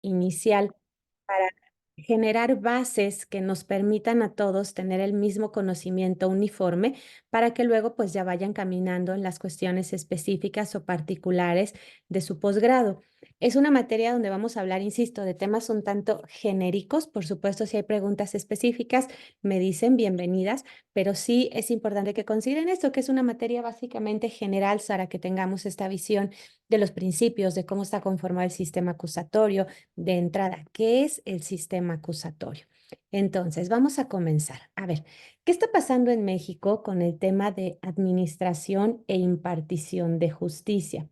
inicial para generar bases que nos permitan a todos tener el mismo conocimiento uniforme para que luego pues ya vayan caminando en las cuestiones específicas o particulares de su posgrado. Es una materia donde vamos a hablar, insisto, de temas un tanto genéricos. Por supuesto, si hay preguntas específicas, me dicen bienvenidas, pero sí es importante que consideren esto, que es una materia básicamente general para que tengamos esta visión de los principios, de cómo está conformado el sistema acusatorio, de entrada, ¿qué es el sistema acusatorio? Entonces, vamos a comenzar. A ver, ¿qué está pasando en México con el tema de administración e impartición de justicia?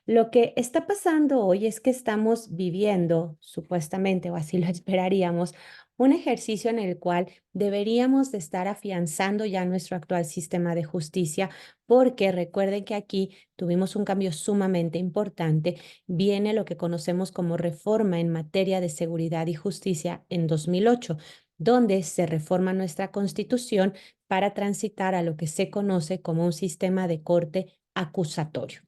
Lo que está pasando hoy es que estamos viviendo, supuestamente, o así lo esperaríamos, un ejercicio en el cual deberíamos de estar afianzando ya nuestro actual sistema de justicia, porque recuerden que aquí tuvimos un cambio sumamente importante. Viene lo que conocemos como reforma en materia de seguridad y justicia en 2008, donde se reforma nuestra Constitución para transitar a lo que se conoce como un sistema de corte acusatorio.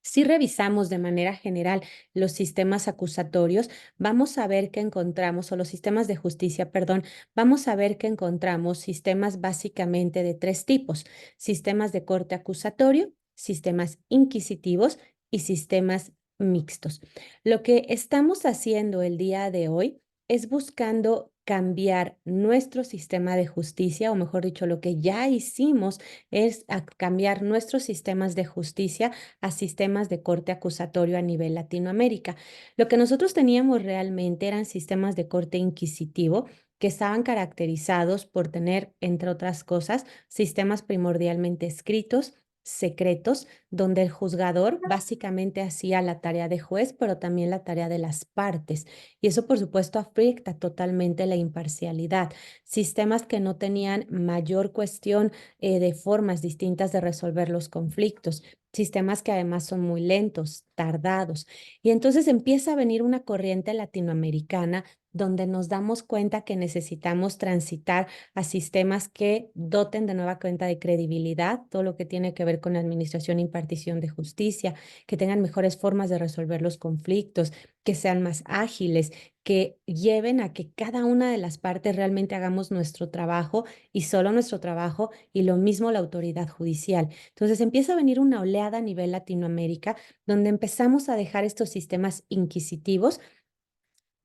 Si revisamos de manera general los sistemas acusatorios, vamos a ver que encontramos, o los sistemas de justicia, perdón, vamos a ver que encontramos sistemas básicamente de tres tipos: sistemas de corte acusatorio, sistemas inquisitivos y sistemas mixtos. Lo que estamos haciendo el día de hoy es buscando cambiar nuestro sistema de justicia, o mejor dicho, lo que ya hicimos es cambiar nuestros sistemas de justicia a sistemas de corte acusatorio a nivel Latinoamérica. Lo que nosotros teníamos realmente eran sistemas de corte inquisitivo que estaban caracterizados por tener, entre otras cosas, sistemas primordialmente escritos, secretos, donde el juzgador básicamente hacía la tarea de juez, pero también la tarea de las partes. Y eso, por supuesto, afecta totalmente la imparcialidad. Sistemas que no tenían mayor cuestión de formas distintas de resolver los conflictos, sistemas que además son muy lentos, tardados. Y entonces empieza a venir una corriente latinoamericana donde nos damos cuenta que necesitamos transitar a sistemas que doten de nueva cuenta de credibilidad, todo lo que tiene que ver con la administración e impartición de justicia, que tengan mejores formas de resolver los conflictos, que sean más ágiles, que lleven a que cada una de las partes realmente hagamos nuestro trabajo y solo nuestro trabajo, y lo mismo la autoridad judicial. Entonces empieza a venir una oleada a nivel Latinoamérica donde empezamos a dejar estos sistemas inquisitivos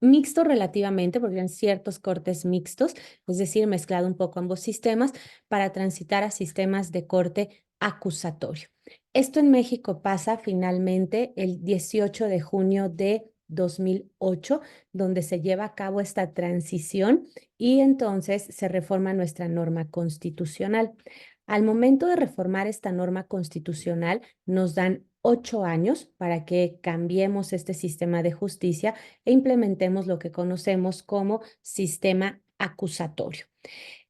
mixtos relativamente, porque eran ciertos cortes mixtos, es decir, mezclado un poco ambos sistemas para transitar a sistemas de corte acusatorio. Esto en México pasa finalmente el 18 de junio de 2008, donde se lleva a cabo esta transición y entonces se reforma nuestra norma constitucional. Al momento de reformar esta norma constitucional, nos dan 8 años para que cambiemos este sistema de justicia e implementemos lo que conocemos como sistema acusatorio.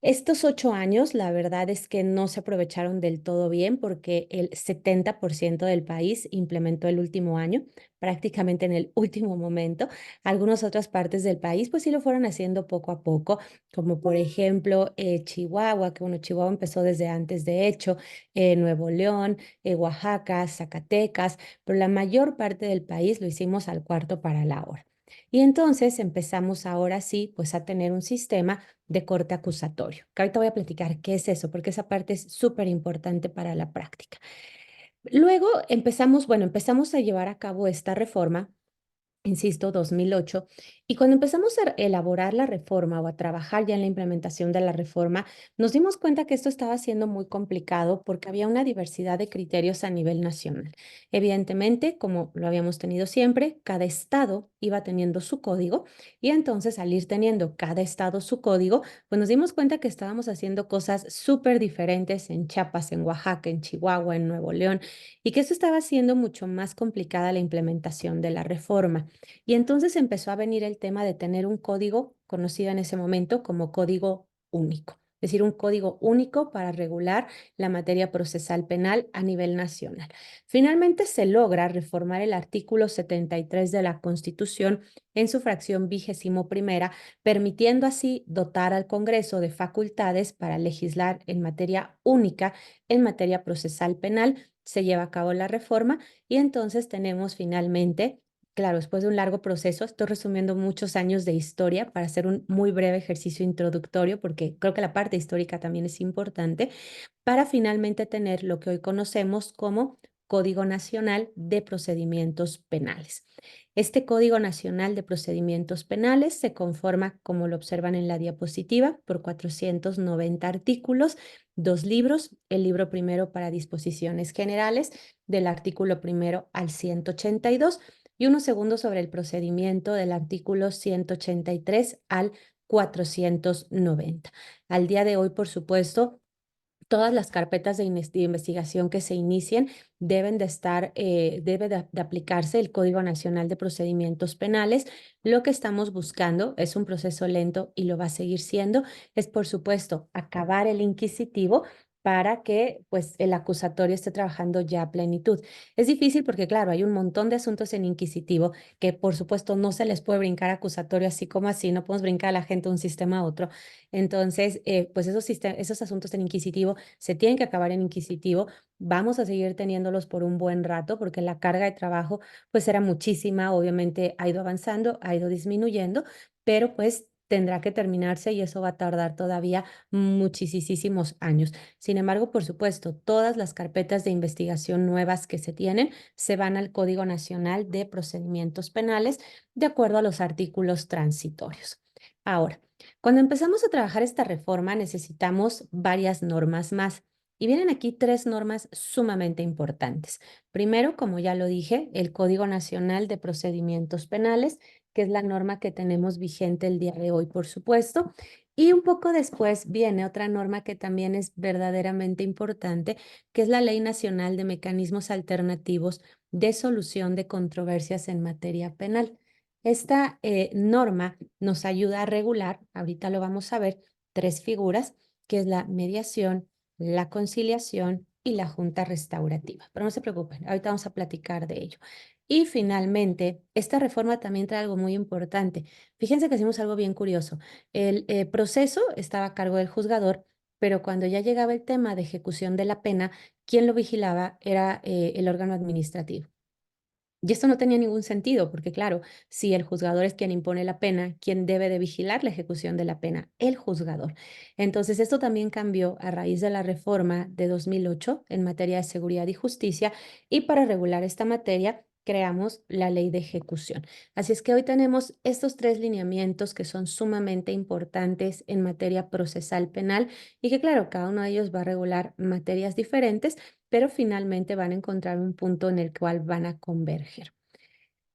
Estos 8 años, la verdad es que no se aprovecharon del todo bien porque el 70% del país implementó el último año, prácticamente en el último momento. Algunas otras partes del país, pues sí lo fueron haciendo poco a poco, como por ejemplo Chihuahua, que bueno, Chihuahua empezó desde antes, de hecho, Nuevo León, Oaxaca, Zacatecas, pero la mayor parte del país lo hicimos al cuarto para la hora. Y entonces empezamos ahora sí, pues a tener un sistema de corte acusatorio, que ahorita voy a platicar qué es eso, porque esa parte es súper importante para la práctica. Luego empezamos, bueno, empezamos a llevar a cabo esta reforma, insisto, 2008, y cuando empezamos a elaborar la reforma o a trabajar ya en la implementación de la reforma, nos dimos cuenta que esto estaba siendo muy complicado porque había una diversidad de criterios a nivel nacional. Evidentemente, como lo habíamos tenido siempre, cada estado iba teniendo su código y entonces al ir teniendo cada estado su código, pues nos dimos cuenta que estábamos haciendo cosas súper diferentes en Chiapas, en Oaxaca, en Chihuahua, en Nuevo León, y que esto estaba haciendo mucho más complicada la implementación de la reforma. Y entonces empezó a venir el tema de tener un código conocido en ese momento como código único, es decir, un código único para regular la materia procesal penal a nivel nacional. Finalmente se logra reformar el artículo 73 de la Constitución en su fracción 21ª, permitiendo así dotar al Congreso de facultades para legislar en materia única en materia procesal penal. Se lleva a cabo la reforma y entonces tenemos finalmente Claro, después de un largo proceso, estoy resumiendo muchos años de historia para hacer un muy breve ejercicio introductorio, porque creo que la parte histórica también es importante, para finalmente tener lo que hoy conocemos como Código Nacional de Procedimientos Penales. Este Código Nacional de Procedimientos Penales se conforma, como lo observan en la diapositiva, por 490 artículos, dos libros, el libro primero para disposiciones generales, del artículo primero al 182, y uno segundo sobre el procedimiento del artículo 183 al 490. Al día de hoy, por supuesto, todas las carpetas de investigación que se inicien deben de estar, debe de aplicarse el Código Nacional de Procedimientos Penales. Lo que estamos buscando es un proceso lento y lo va a seguir siendo, es por supuesto acabar el inquisitivo para que pues el acusatorio esté trabajando ya a plenitud. Es difícil porque claro, hay un montón de asuntos en inquisitivo que por supuesto no se les puede brincar acusatorio así como así, no podemos brincar a la gente de un sistema a otro. Entonces, pues esos asuntos en inquisitivo se tienen que acabar en inquisitivo. Vamos a seguir teniéndolos por un buen rato porque la carga de trabajo pues era muchísima, obviamente ha ido avanzando, ha ido disminuyendo, pero pues tendrá que terminarse y eso va a tardar todavía muchísimos años. Sin embargo, por supuesto, todas las carpetas de investigación nuevas que se tienen se van al Código Nacional de Procedimientos Penales de acuerdo a los artículos transitorios. Ahora, cuando empezamos a trabajar esta reforma necesitamos varias normas más y vienen aquí tres normas sumamente importantes. Primero, como ya lo dije, el Código Nacional de Procedimientos Penales, que es la norma que tenemos vigente el día de hoy, por supuesto. Y un poco después viene otra norma que también es verdaderamente importante, que es la Ley Nacional de Mecanismos Alternativos de Solución de Controversias en Materia Penal. Esta norma nos ayuda a regular, ahorita lo vamos a ver, tres figuras, que es la mediación, la conciliación y la junta restaurativa. Pero no se preocupen, ahorita vamos a platicar de ello. Y finalmente, esta reforma también trae algo muy importante. Fíjense que hicimos algo bien curioso. El proceso estaba a cargo del juzgador, pero cuando ya llegaba el tema de ejecución de la pena, quien lo vigilaba era el órgano administrativo. Y esto no tenía ningún sentido, porque claro, si el juzgador es quien impone la pena, ¿quién debe de vigilar la ejecución de la pena? El juzgador. Entonces, esto también cambió a raíz de la reforma de 2008 en materia de seguridad y justicia, y para regular esta materia creamos la ley de ejecución. Así es que hoy tenemos estos tres lineamientos que son sumamente importantes en materia procesal penal y que claro, cada uno de ellos va a regular materias diferentes, pero finalmente van a encontrar un punto en el cual van a converger.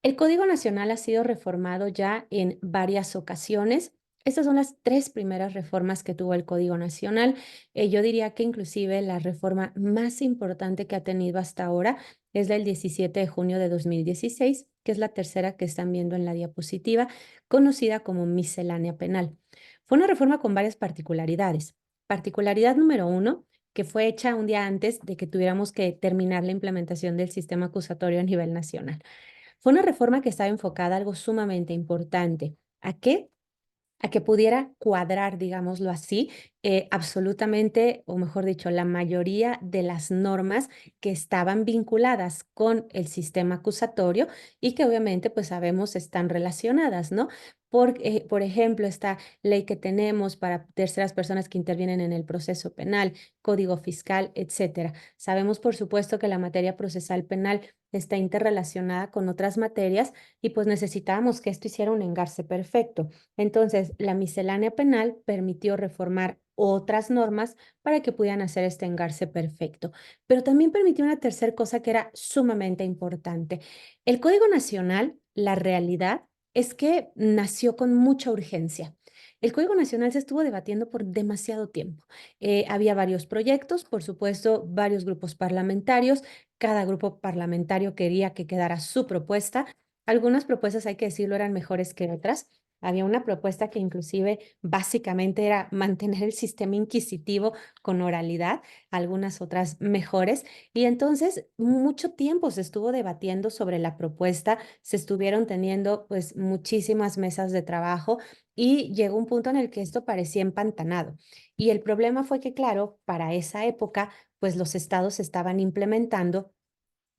El Código Nacional ha sido reformado ya en varias ocasiones. Estas son las tres primeras reformas que tuvo el Código Nacional. Yo diría que inclusive la reforma más importante que ha tenido hasta ahora es la del 17 de junio de 2016, que es la tercera que están viendo en la diapositiva, conocida como miscelánea penal. Fue una reforma con varias particularidades. Particularidad número uno, que fue hecha un día antes de que tuviéramos que terminar la implementación del sistema acusatorio a nivel nacional. Fue una reforma que estaba enfocada a algo sumamente importante. ¿A qué? A que pudiera cuadrar, digámoslo así, absolutamente, o mejor dicho, la mayoría de las normas que estaban vinculadas con el sistema acusatorio y que obviamente, pues sabemos, están relacionadas, ¿no? Por ejemplo, esta ley que tenemos para terceras personas que intervienen en el proceso penal, código fiscal, etcétera. Sabemos, por supuesto, que la materia procesal penal está interrelacionada con otras materias y pues necesitábamos que esto hiciera un engarce perfecto. Entonces, la miscelánea penal permitió reformar otras normas para que pudieran hacer este engarce perfecto, pero también permitió una tercera cosa que era sumamente importante. El Código Nacional, la realidad es que nació con mucha urgencia. El Código Nacional se estuvo debatiendo por demasiado tiempo. Había varios proyectos, por supuesto, varios grupos parlamentarios. Cada grupo parlamentario quería que quedara su propuesta. Algunas propuestas, hay que decirlo, eran mejores que otras. Había una propuesta que inclusive básicamente era mantener el sistema inquisitivo con oralidad, algunas otras mejores. Y entonces mucho tiempo se estuvo debatiendo sobre la propuesta, se estuvieron teniendo pues muchísimas mesas de trabajo y llegó un punto en el que esto parecía empantanado. Y el problema fue que, claro, para esa época, pues los estados estaban implementando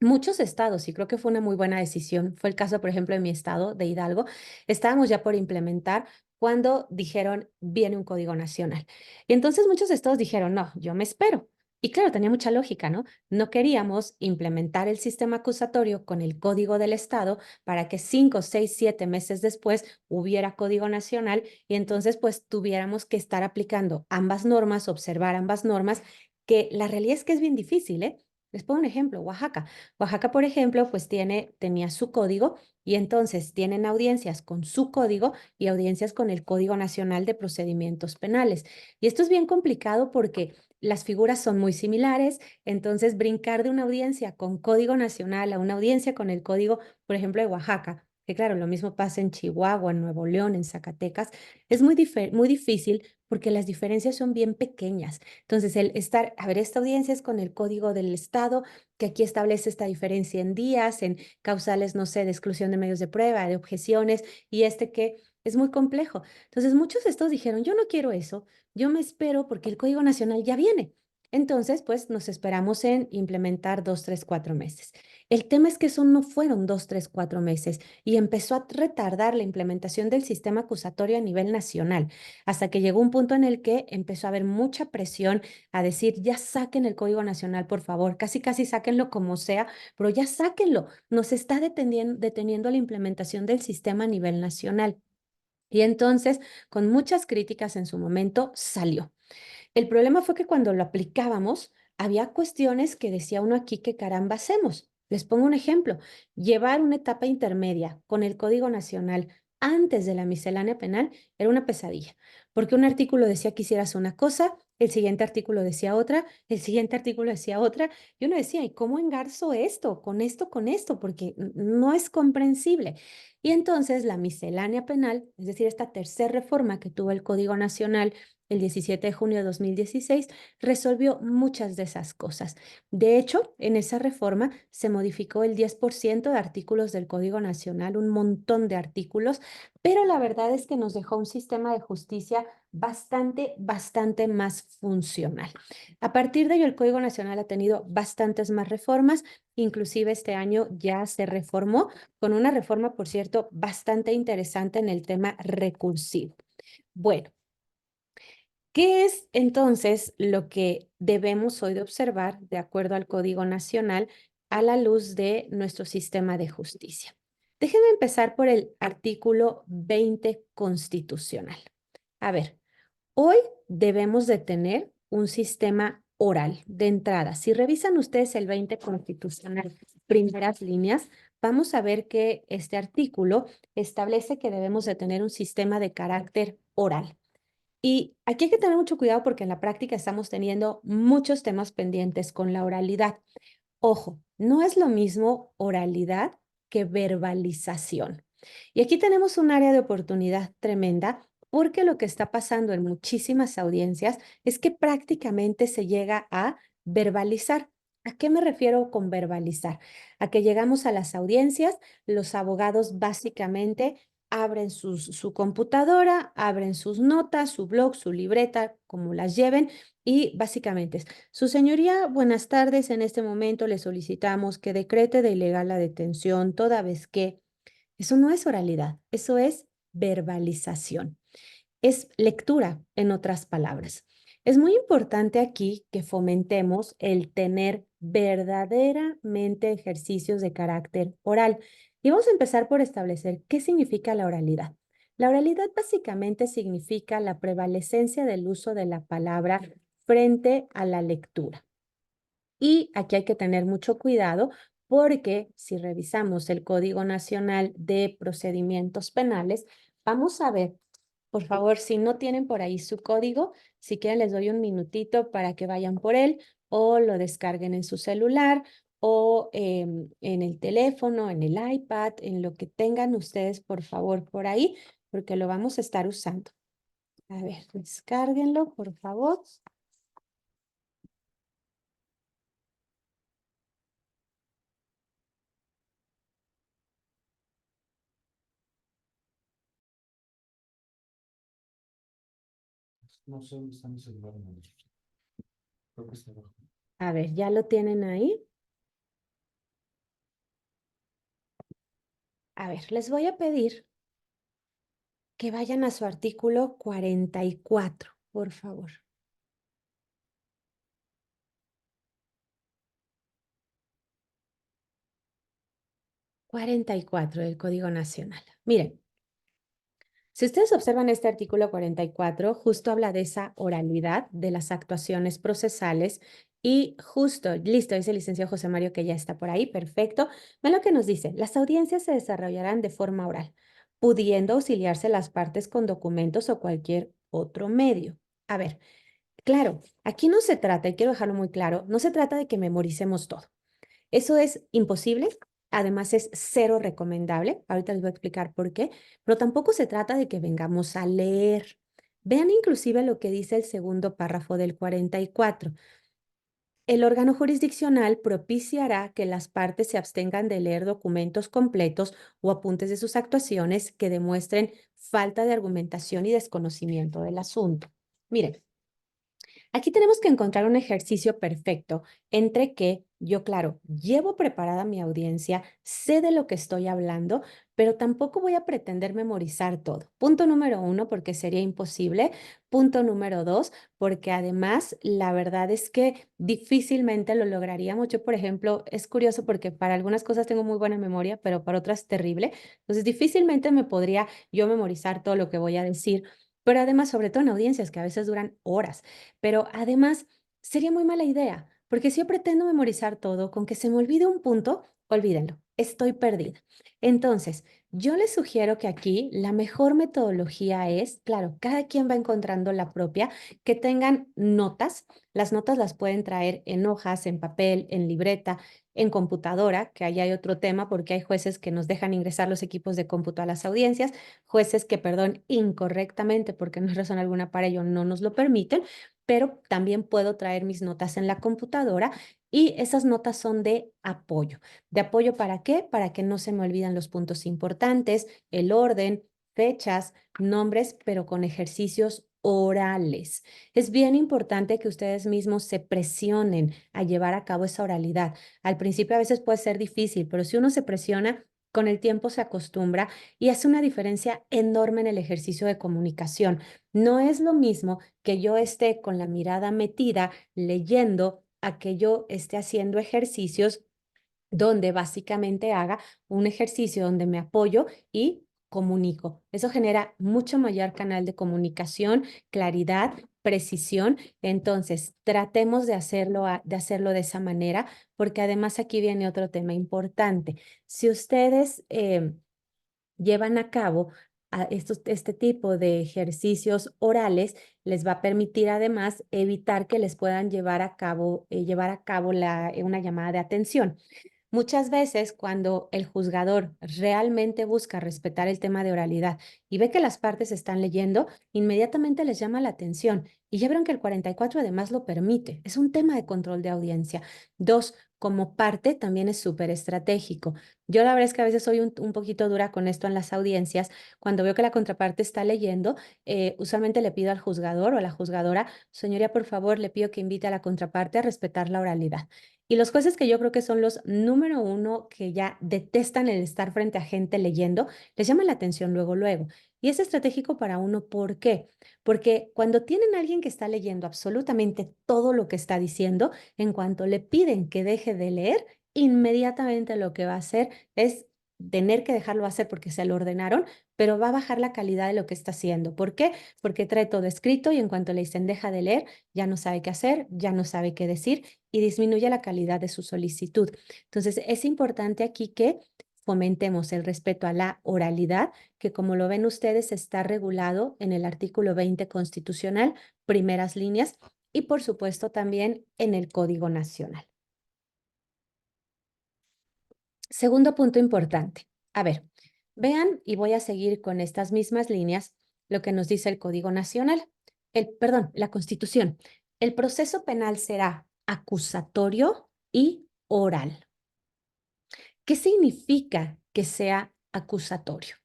Muchos estados, y creo que fue una muy buena decisión, fue el caso, por ejemplo, de mi estado, de Hidalgo, estábamos ya por implementar cuando dijeron, viene un código nacional. Y entonces muchos estados dijeron, no, yo me espero. Y claro, tenía mucha lógica, ¿no? No queríamos implementar el sistema acusatorio con el código del estado para que 5, 6, 7 meses después hubiera código nacional y entonces pues tuviéramos que estar aplicando ambas normas, observar ambas normas, que la realidad es que es bien difícil, ¿eh? Les pongo un ejemplo, Oaxaca. Oaxaca, por ejemplo, pues tenía su código y entonces tienen audiencias con su código y audiencias con el Código Nacional de Procedimientos Penales. Y esto es bien complicado porque las figuras son muy similares, entonces brincar de una audiencia con Código Nacional a una audiencia con el código, por ejemplo, de Oaxaca, que claro, lo mismo pasa en Chihuahua, en Nuevo León, en Zacatecas, es muy difícil porque las diferencias son bien pequeñas. Entonces, el estar, a ver, esta audiencia es con el código del Estado, que aquí establece esta diferencia en días, en causales, no sé, de exclusión de medios de prueba, de objeciones, y este que es muy complejo. Entonces, muchos estados dijeron, yo no quiero eso, yo me espero porque el Código Nacional ya viene. Entonces, pues nos esperamos en implementar 2, 3, 4 meses. El tema es que eso no fueron 2, 3, 4 meses y empezó a retardar la implementación del sistema acusatorio a nivel nacional hasta que llegó un punto en el que empezó a haber mucha presión a decir, ya saquen el Código Nacional, por favor, casi, casi sáquenlo como sea, pero ya sáquenlo, nos está deteniendo la implementación del sistema a nivel nacional. Y entonces, con muchas críticas en su momento, salió. El problema fue que cuando lo aplicábamos, había cuestiones que decía uno aquí que caramba hacemos. Les pongo un ejemplo. Llevar una etapa intermedia con el Código Nacional antes de la miscelánea penal era una pesadilla, porque un artículo decía que hicieras una cosa, el siguiente artículo decía otra, el siguiente artículo decía otra, y uno decía, ¿y cómo engarzo esto con esto? Porque no es comprensible. Y entonces la miscelánea penal, es decir, esta tercera reforma que tuvo el Código Nacional el 17 de junio de 2016, resolvió muchas de esas cosas. De hecho, en esa reforma se modificó el 10% de artículos del Código Nacional, un montón de artículos, pero la verdad es que nos dejó un sistema de justicia bastante más funcional. A partir de ello, el Código Nacional ha tenido bastantes más reformas, inclusive este año ya se reformó con una reforma, por cierto, bastante interesante en el tema recursivo. Bueno, ¿qué es entonces lo que debemos hoy de observar de acuerdo al Código Nacional a la luz de nuestro sistema de justicia? Déjenme empezar por el artículo 20 constitucional. A ver, hoy debemos de tener un sistema oral de entrada. Si revisan ustedes el 20 constitucional, primeras líneas, vamos a ver que este artículo establece que debemos de tener un sistema de carácter oral. Y aquí hay que tener mucho cuidado porque en la práctica estamos teniendo muchos temas pendientes con la oralidad. Ojo, no es lo mismo oralidad que verbalización. Y aquí tenemos un área de oportunidad tremenda porque lo que está pasando en muchísimas audiencias es que prácticamente se llega a verbalizar. ¿A qué me refiero con verbalizar? A que llegamos a las audiencias, los abogados básicamente abren su computadora, abren sus notas, su blog, su libreta, como las lleven, y básicamente es, su señoría, buenas tardes. En este momento le solicitamos que decrete de ilegal la detención, toda vez que eso no es oralidad, eso es verbalización. Es lectura, en otras palabras. Es muy importante aquí que fomentemos el tener verdaderamente ejercicios de carácter oral. Y vamos a empezar por establecer qué significa la oralidad. La oralidad básicamente significa la prevalecencia del uso de la palabra frente a la lectura. Y aquí hay que tener mucho cuidado porque si revisamos el Código Nacional de Procedimientos Penales, vamos a ver, por favor, si no tienen por ahí su código, si quieren les doy un minutito para que vayan por él o lo descarguen en su celular o en el teléfono, en el iPad, en lo que tengan ustedes, por favor, por ahí, porque lo vamos a estar usando. A ver, descárguenlo, por favor. No sé dónde está mi celular, hermano. Creo que está abajo. A ver, ¿ya lo tienen ahí? A ver, les voy a pedir que vayan a su artículo 44, por favor. 44 del Código Nacional. Miren, si ustedes observan este artículo 44, justo habla de esa oralidad, de las actuaciones procesales y justo, listo, dice el licenciado José Mario que ya está por ahí, perfecto. Ven lo que nos dice, las audiencias se desarrollarán de forma oral, pudiendo auxiliarse las partes con documentos o cualquier otro medio. A ver, claro, aquí no se trata, y quiero dejarlo muy claro, no se trata de que memoricemos todo. Eso es imposible, además es cero recomendable, ahorita les voy a explicar por qué, pero tampoco se trata de que vengamos a leer. Vean inclusive lo que dice el segundo párrafo del 44. El órgano jurisdiccional propiciará que las partes se abstengan de leer documentos completos o apuntes de sus actuaciones que demuestren falta de argumentación y desconocimiento del asunto. Miren, aquí tenemos que encontrar un ejercicio perfecto entre que yo, claro, llevo preparada mi audiencia, sé de lo que estoy hablando, pero tampoco voy a pretender memorizar todo. Punto número uno, porque sería imposible. Punto número dos, porque además la verdad es que difícilmente lo lograríamos. Yo, por ejemplo, es curioso porque para algunas cosas tengo muy buena memoria, pero para otras terrible. Entonces, difícilmente me podría yo memorizar todo lo que voy a decir, pero además, sobre todo en audiencias que a veces duran horas. Pero además, sería muy mala idea, porque si yo pretendo memorizar todo, con que se me olvide un punto, olvídenlo, estoy perdida. Entonces, yo les sugiero que aquí la mejor metodología es, claro, cada quien va encontrando la propia, que tengan notas. Las notas las pueden traer en hojas, en papel, en libreta, en computadora, que ahí hay otro tema, porque hay jueces que nos dejan ingresar los equipos de cómputo a las audiencias, jueces que, perdón, incorrectamente, porque no hay razón alguna para ello, no nos lo permiten, pero también puedo traer mis notas en la computadora y esas notas son de apoyo. ¿De apoyo para qué? Para que no se me olvidan los puntos importantes, el orden, fechas, nombres, pero con ejercicios orales. Es bien importante que ustedes mismos se presionen a llevar a cabo esa oralidad. Al principio a veces puede ser difícil, pero si uno se presiona, con el tiempo se acostumbra y hace una diferencia enorme en el ejercicio de comunicación. No es lo mismo que yo esté con la mirada metida leyendo a que yo esté haciendo ejercicios donde básicamente haga un ejercicio donde me apoyo y comunico. Eso genera mucho mayor canal de comunicación, claridad, precisión. Entonces, tratemos de hacerlo de esa manera, porque además aquí viene otro tema importante. Si ustedes llevan a cabo este tipo de ejercicios orales, les va a permitir además evitar que les puedan llevar a cabo una llamada de atención. Muchas veces cuando el juzgador realmente busca respetar el tema de oralidad y ve que las partes están leyendo, inmediatamente les llama la atención. Y ya vieron que el 44 además lo permite. Es un tema de control de audiencia. Dos, como parte también es súper estratégico. Yo la verdad es que a veces soy un poquito dura con esto en las audiencias. Cuando veo que la contraparte está leyendo, usualmente le pido al juzgador o a la juzgadora, señoría, por favor, le pido que invite a la contraparte a respetar la oralidad. Y los jueces que yo creo que son los número uno que ya detestan el estar frente a gente leyendo, les llama la atención luego, luego. Y es estratégico para uno, ¿por qué? Porque cuando tienen a alguien que está leyendo absolutamente todo lo que está diciendo, en cuanto le piden que deje de leer, inmediatamente lo que va a hacer es tener que dejarlo hacer porque se lo ordenaron, pero va a bajar la calidad de lo que está haciendo. ¿Por qué? Porque trae todo escrito y en cuanto le dicen deja de leer, ya no sabe qué hacer, ya no sabe qué decir y disminuye la calidad de su solicitud. Entonces, es importante aquí que fomentemos el respeto a la oralidad, que como lo ven ustedes está regulado en el artículo 20 constitucional, primeras líneas, y por supuesto también en el Código Nacional. Segundo punto importante. A ver, vean y voy a seguir con estas mismas líneas lo que nos dice el Código Nacional. Perdón, la Constitución. El proceso penal será acusatorio y oral. ¿Qué significa que sea acusatorio?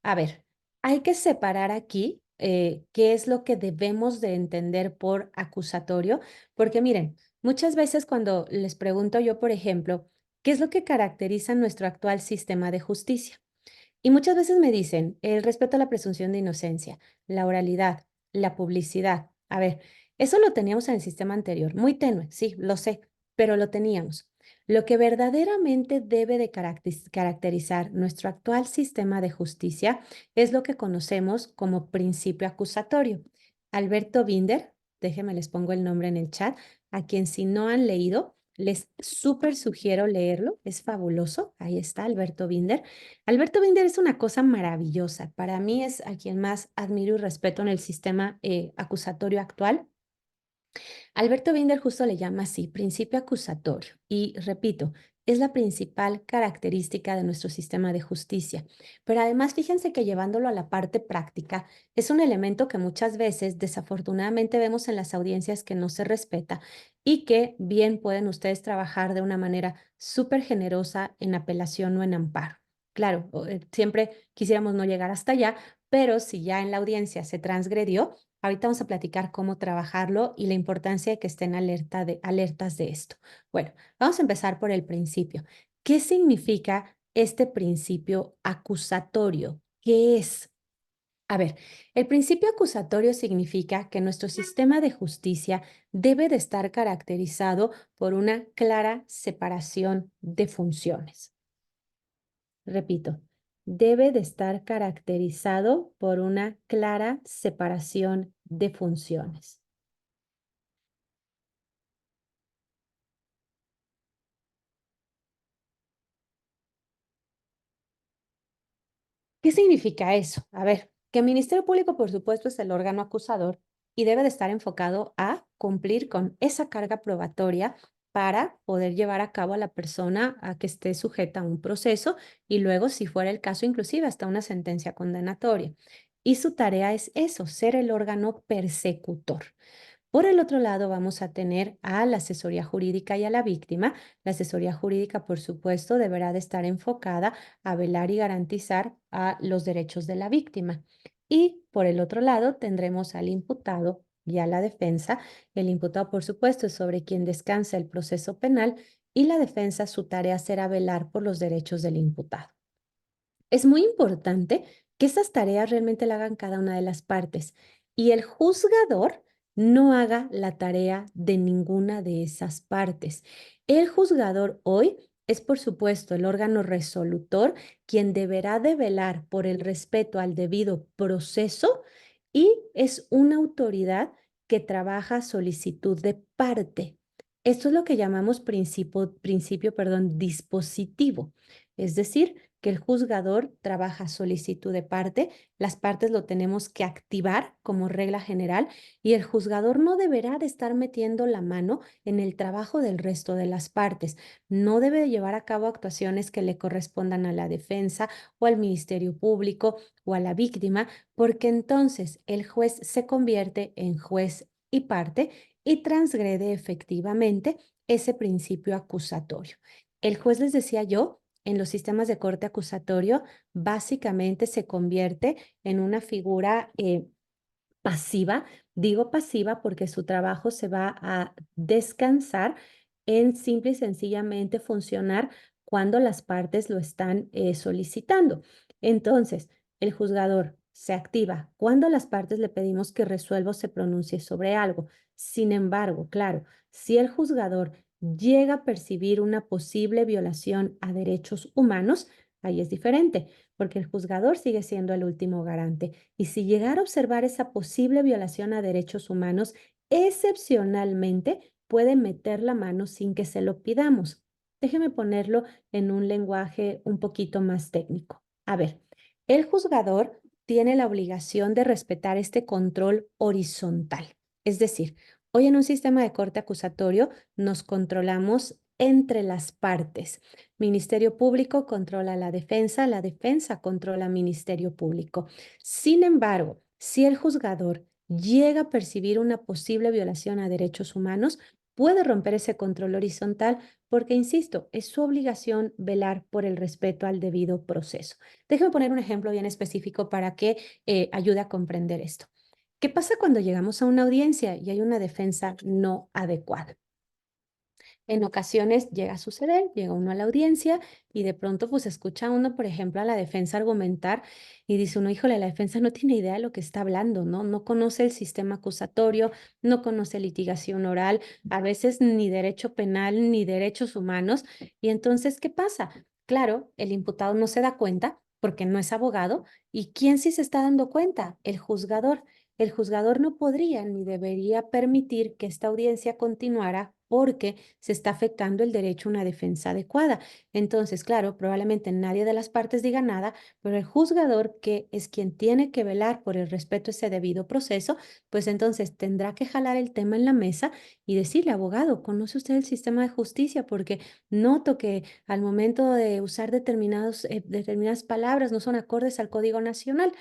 A ver, hay que separar aquí qué es lo que debemos de entender por acusatorio, porque miren, muchas veces cuando les pregunto yo, por ejemplo, ¿qué es lo que caracteriza nuestro actual sistema de justicia? Y muchas veces me dicen el respeto a la presunción de inocencia, la oralidad, la publicidad. A ver, eso lo teníamos en el sistema anterior, muy tenue, sí, lo sé, pero lo teníamos. Lo que verdaderamente debe de caracterizar nuestro actual sistema de justicia es lo que conocemos como principio acusatorio. Alberto Binder, déjenme les pongo el nombre en el chat, a quien si no han leído, les súper sugiero leerlo, es fabuloso. Ahí está Alberto Binder. Alberto Binder es una cosa maravillosa. Para mí es a quien más admiro y respeto en el sistema acusatorio actual. Alberto Binder justo le llama así, principio acusatorio. Y repito, es la principal característica de nuestro sistema de justicia. Pero además, fíjense que llevándolo a la parte práctica, es un elemento que muchas veces desafortunadamente vemos en las audiencias que no se respeta y que bien pueden ustedes trabajar de una manera súper generosa en apelación o en amparo. Claro, siempre quisiéramos no llegar hasta allá, pero si ya en la audiencia se transgredió, ahorita vamos a platicar cómo trabajarlo y la importancia de que estén alertas de esto. Bueno, vamos a empezar por el principio. ¿Qué significa este principio acusatorio? ¿Qué es? A ver, el principio acusatorio significa que nuestro sistema de justicia debe de estar caracterizado por una clara separación de funciones. Repito, debe de estar caracterizado por una clara separación de funciones. ¿Qué significa eso? A ver, que el Ministerio Público, por supuesto, es el órgano acusador y debe de estar enfocado a cumplir con esa carga probatoria para poder llevar a cabo a la persona a que esté sujeta a un proceso y luego, si fuera el caso, inclusive hasta una sentencia condenatoria. Y su tarea es eso, ser el órgano persecutor. Por el otro lado, vamos a tener a la asesoría jurídica y a la víctima. La asesoría jurídica, por supuesto, deberá de estar enfocada a velar y garantizar a los derechos de la víctima. Y por el otro lado, tendremos al imputado y a la defensa. El imputado, por supuesto, es sobre quien descansa el proceso penal y la defensa, su tarea será velar por los derechos del imputado. Es muy importante que estas tareas realmente la hagan cada una de las partes y el juzgador no haga la tarea de ninguna de esas partes. El juzgador hoy es, por supuesto, el órgano resolutor quien deberá de velar por el respeto al debido proceso y es una autoridad que trabaja a solicitud de parte. Esto es lo que llamamos principio, dispositivo. Es decir, que el juzgador trabaja a solicitud de parte, las partes lo tenemos que activar como regla general y el juzgador no deberá de estar metiendo la mano en el trabajo del resto de las partes. No debe de llevar a cabo actuaciones que le correspondan a la defensa o al Ministerio Público o a la víctima, porque entonces el juez se convierte en juez y parte y transgrede efectivamente ese principio acusatorio. El juez, les decía yo, en los sistemas de corte acusatorio, básicamente se convierte en una figura pasiva. Digo pasiva porque su trabajo se va a descansar en simple y sencillamente funcionar cuando las partes lo están solicitando. Entonces, el juzgador se activa cuando las partes le pedimos que resuelva o se pronuncie sobre algo. Sin embargo, claro, si el juzgador llega a percibir una posible violación a derechos humanos, ahí es diferente, porque el juzgador sigue siendo el último garante. Y si llegara a observar esa posible violación a derechos humanos, excepcionalmente puede meter la mano sin que se lo pidamos. Déjeme ponerlo en un lenguaje un poquito más técnico. A ver, el juzgador tiene la obligación de respetar este control horizontal. Es decir, hoy en un sistema de corte acusatorio nos controlamos entre las partes. Ministerio Público controla la defensa controla Ministerio Público. Sin embargo, si el juzgador llega a percibir una posible violación a derechos humanos, puede romper ese control horizontal porque, insisto, es su obligación velar por el respeto al debido proceso. Déjeme poner un ejemplo bien específico para que ayude a comprender esto. ¿Qué pasa cuando llegamos a una audiencia y hay una defensa no adecuada? En ocasiones llega a suceder, llega uno a la audiencia y de pronto pues escucha uno, por ejemplo, a la defensa argumentar y dice uno, híjole, la defensa no tiene idea de lo que está hablando, ¿no? No conoce el sistema acusatorio, no conoce litigación oral, a veces ni derecho penal ni derechos humanos. Y entonces, ¿qué pasa? Claro, el imputado no se da cuenta porque no es abogado. ¿Y quién sí se está dando cuenta? El juzgador. El juzgador no podría ni debería permitir que esta audiencia continuara porque se está afectando el derecho a una defensa adecuada. Entonces, claro, probablemente nadie de las partes diga nada, pero el juzgador, que es quien tiene que velar por el respeto a ese debido proceso, pues entonces tendrá que jalar el tema en la mesa y decirle, abogado, ¿conoce usted el sistema de justicia? Porque noto que al momento de usar determinadas palabras no son acordes al Código Nacional.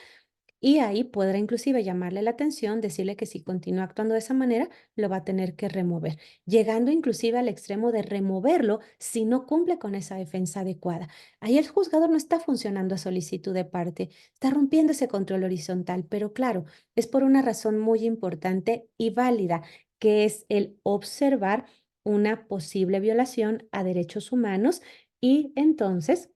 Y ahí podrá inclusive llamarle la atención, decirle que si continúa actuando de esa manera, lo va a tener que remover, llegando inclusive al extremo de removerlo si no cumple con esa defensa adecuada. Ahí el juzgador no está funcionando a solicitud de parte, está rompiendo ese control horizontal, pero claro, es por una razón muy importante y válida, que es el observar una posible violación a derechos humanos y entonces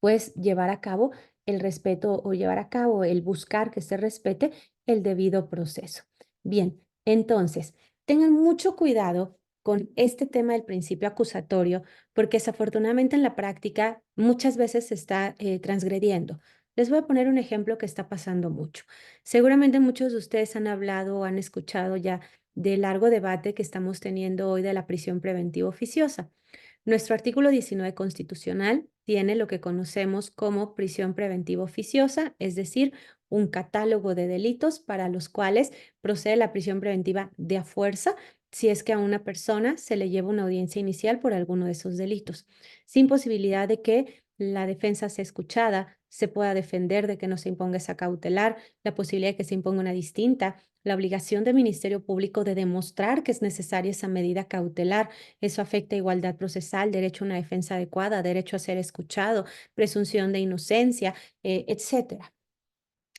pues llevar a cabo el respeto o llevar a cabo el buscar que se respete el debido proceso. Bien, entonces, tengan mucho cuidado con este tema del principio acusatorio, porque desafortunadamente en la práctica muchas veces se está transgrediendo. Les voy a poner un ejemplo que está pasando mucho. Seguramente muchos de ustedes han hablado o han escuchado ya del largo debate que estamos teniendo hoy de la prisión preventiva oficiosa. Nuestro artículo 19 constitucional tiene lo que conocemos como prisión preventiva oficiosa, es decir, un catálogo de delitos para los cuales procede la prisión preventiva de a fuerza si es que a una persona se le lleva una audiencia inicial por alguno de esos delitos, sin posibilidad de que la defensa sea escuchada, se pueda defender de que no se imponga esa cautelar, la posibilidad de que se imponga una distinta, la obligación del Ministerio Público de demostrar que es necesaria esa medida cautelar. Eso afecta a igualdad procesal, derecho a una defensa adecuada, derecho a ser escuchado, presunción de inocencia, etcétera.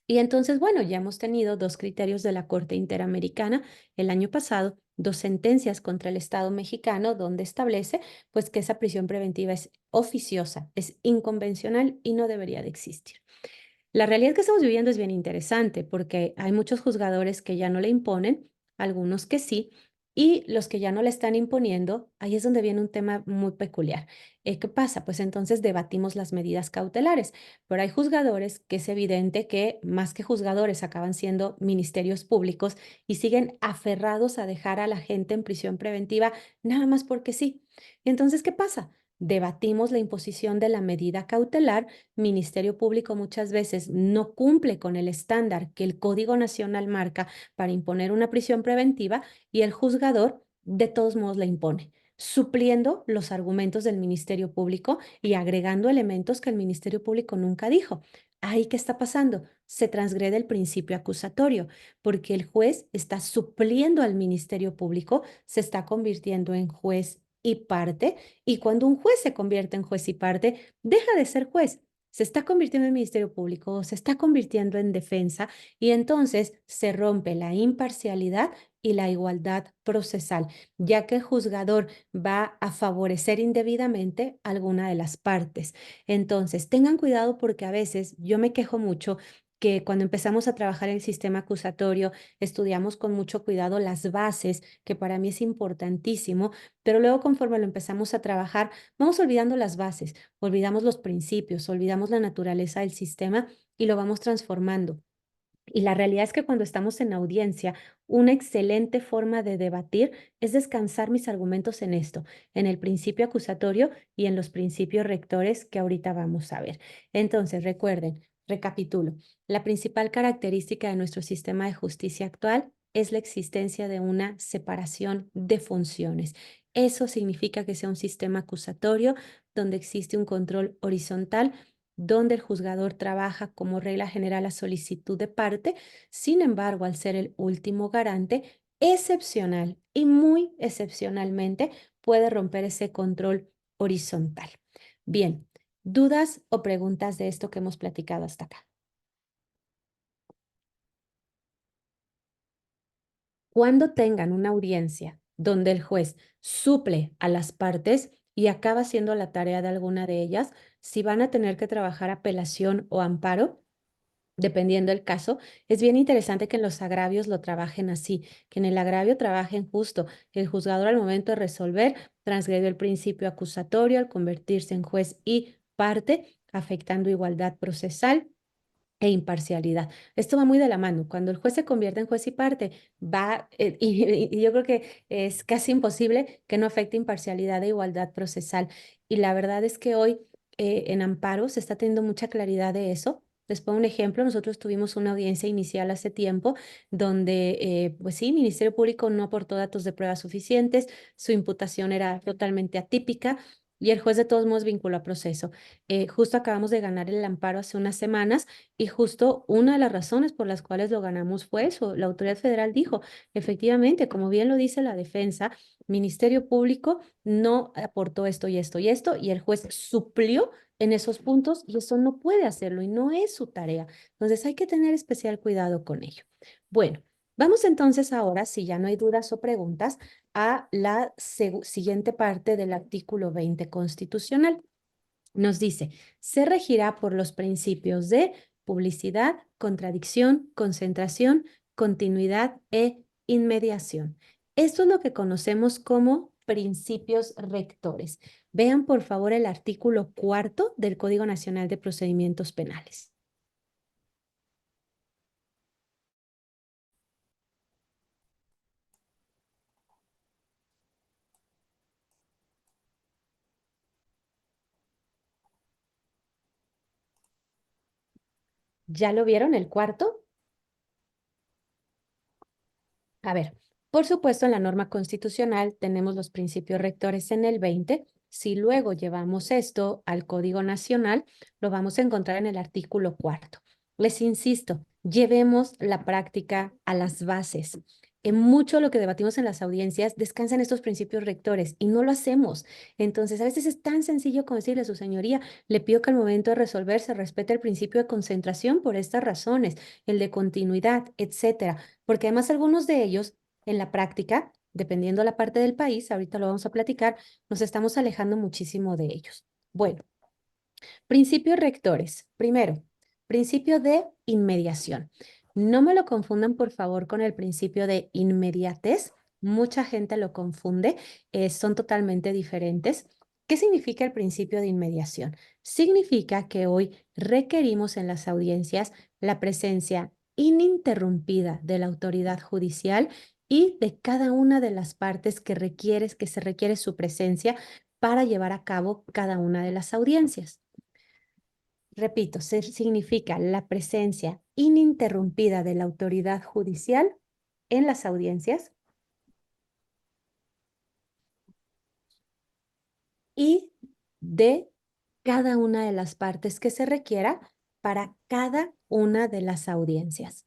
Y entonces, bueno, ya hemos tenido dos criterios de la Corte Interamericana el año pasado, dos sentencias contra el Estado mexicano donde establece pues que esa prisión preventiva es oficiosa, es inconvencional y no debería de existir. La realidad que estamos viviendo es bien interesante porque hay muchos juzgadores que ya no le imponen, algunos que sí, y los que ya no le están imponiendo, ahí es donde viene un tema muy peculiar. ¿Qué pasa? Pues entonces debatimos las medidas cautelares, pero hay juzgadores que es evidente que más que juzgadores acaban siendo ministerios públicos y siguen aferrados a dejar a la gente en prisión preventiva nada más porque sí. Entonces, ¿qué pasa? Debatimos la imposición de la medida cautelar. Ministerio Público muchas veces no cumple con el estándar que el Código Nacional marca para imponer una prisión preventiva y el juzgador de todos modos la impone, supliendo los argumentos del Ministerio Público y agregando elementos que el Ministerio Público nunca dijo. Ahí, ¿qué está pasando? Se transgrede el principio acusatorio, porque el juez está supliendo al Ministerio Público, se está convirtiendo en juez y parte, y cuando un juez se convierte en juez y parte, deja de ser juez, se está convirtiendo en Ministerio Público, se está convirtiendo en defensa y entonces se rompe la imparcialidad y la igualdad procesal, ya que el juzgador va a favorecer indebidamente alguna de las partes. Entonces, tengan cuidado porque a veces yo me quejo mucho que cuando empezamos a trabajar el sistema acusatorio, estudiamos con mucho cuidado las bases, que para mí es importantísimo, pero luego conforme lo empezamos a trabajar, vamos olvidando las bases, olvidamos los principios, olvidamos la naturaleza del sistema y lo vamos transformando. Y la realidad es que cuando estamos en audiencia, una excelente forma de debatir es descansar mis argumentos en esto, en el principio acusatorio y en los principios rectores que ahorita vamos a ver. Entonces, recuerden, recapitulo, la principal característica de nuestro sistema de justicia actual es la existencia de una separación de funciones. Eso significa que sea un sistema acusatorio donde existe un control horizontal donde el juzgador trabaja como regla general a solicitud de parte. Sin embargo, al ser el último garante, excepcional y muy excepcionalmente puede romper ese control horizontal. Bien, ¿dudas o preguntas de esto que hemos platicado hasta acá? Cuando tengan una audiencia donde el juez suple a las partes y acaba haciendo la tarea de alguna de ellas, si van a tener que trabajar apelación o amparo, dependiendo del caso, es bien interesante que en los agravios lo trabajen así, que en el agravio trabajen justo. El juzgador al momento de resolver transgredió el principio acusatorio al convertirse en juez y parte, afectando igualdad procesal e imparcialidad. Esto va muy de la mano. Cuando el juez se convierte en juez y parte, va, y yo creo que es casi imposible que no afecte imparcialidad e igualdad procesal. Y la verdad es que hoy en amparo se está teniendo mucha claridad de eso. Les pongo un ejemplo, nosotros tuvimos una audiencia inicial hace tiempo donde, pues sí, Ministerio Público no aportó datos de pruebas suficientes, su imputación era totalmente atípica y el juez de todos modos vinculó a proceso. Justo acabamos de ganar el amparo hace unas semanas y justo una de las razones por las cuales lo ganamos fue eso. La autoridad federal dijo, efectivamente, como bien lo dice la defensa, Ministerio Público no aportó esto y esto y esto, y el juez suplió en esos puntos y eso no puede hacerlo y no es su tarea. Entonces hay que tener especial cuidado con ello. Bueno, vamos entonces ahora, si ya no hay dudas o preguntas, a la siguiente parte del artículo 20 constitucional. Nos dice, se regirá por los principios de publicidad, contradicción, concentración, continuidad e inmediación. Esto es lo que conocemos como principios rectores. Vean por favor el artículo 4 del Código Nacional de Procedimientos Penales. ¿Ya lo vieron el cuarto? A ver, por supuesto, en la norma constitucional tenemos los principios rectores en el 20. Si luego llevamos esto al Código Nacional, lo vamos a encontrar en el artículo 4. Les insisto, llevemos la práctica a las bases. En mucho lo que debatimos en las audiencias descansan estos principios rectores y no lo hacemos. Entonces, a veces es tan sencillo como decirle a su señoría, le pido que al momento de resolver se respete el principio de concentración por estas razones, el de continuidad, etcétera, porque además algunos de ellos en la práctica, dependiendo de la parte del país, ahorita lo vamos a platicar, nos estamos alejando muchísimo de ellos. Bueno, principios rectores. Primero, principio de inmediación. No me lo confundan, por favor, con el principio de inmediatez. Mucha gente lo confunde, son totalmente diferentes. ¿Qué significa el principio de inmediación? Significa que hoy requerimos en las audiencias la presencia ininterrumpida de la autoridad judicial y de cada una de las partes que se requiere su presencia para llevar a cabo cada una de las audiencias. Repito, significa la presencia ininterrumpida de la autoridad judicial en las audiencias y de cada una de las partes que se requiera para cada una de las audiencias.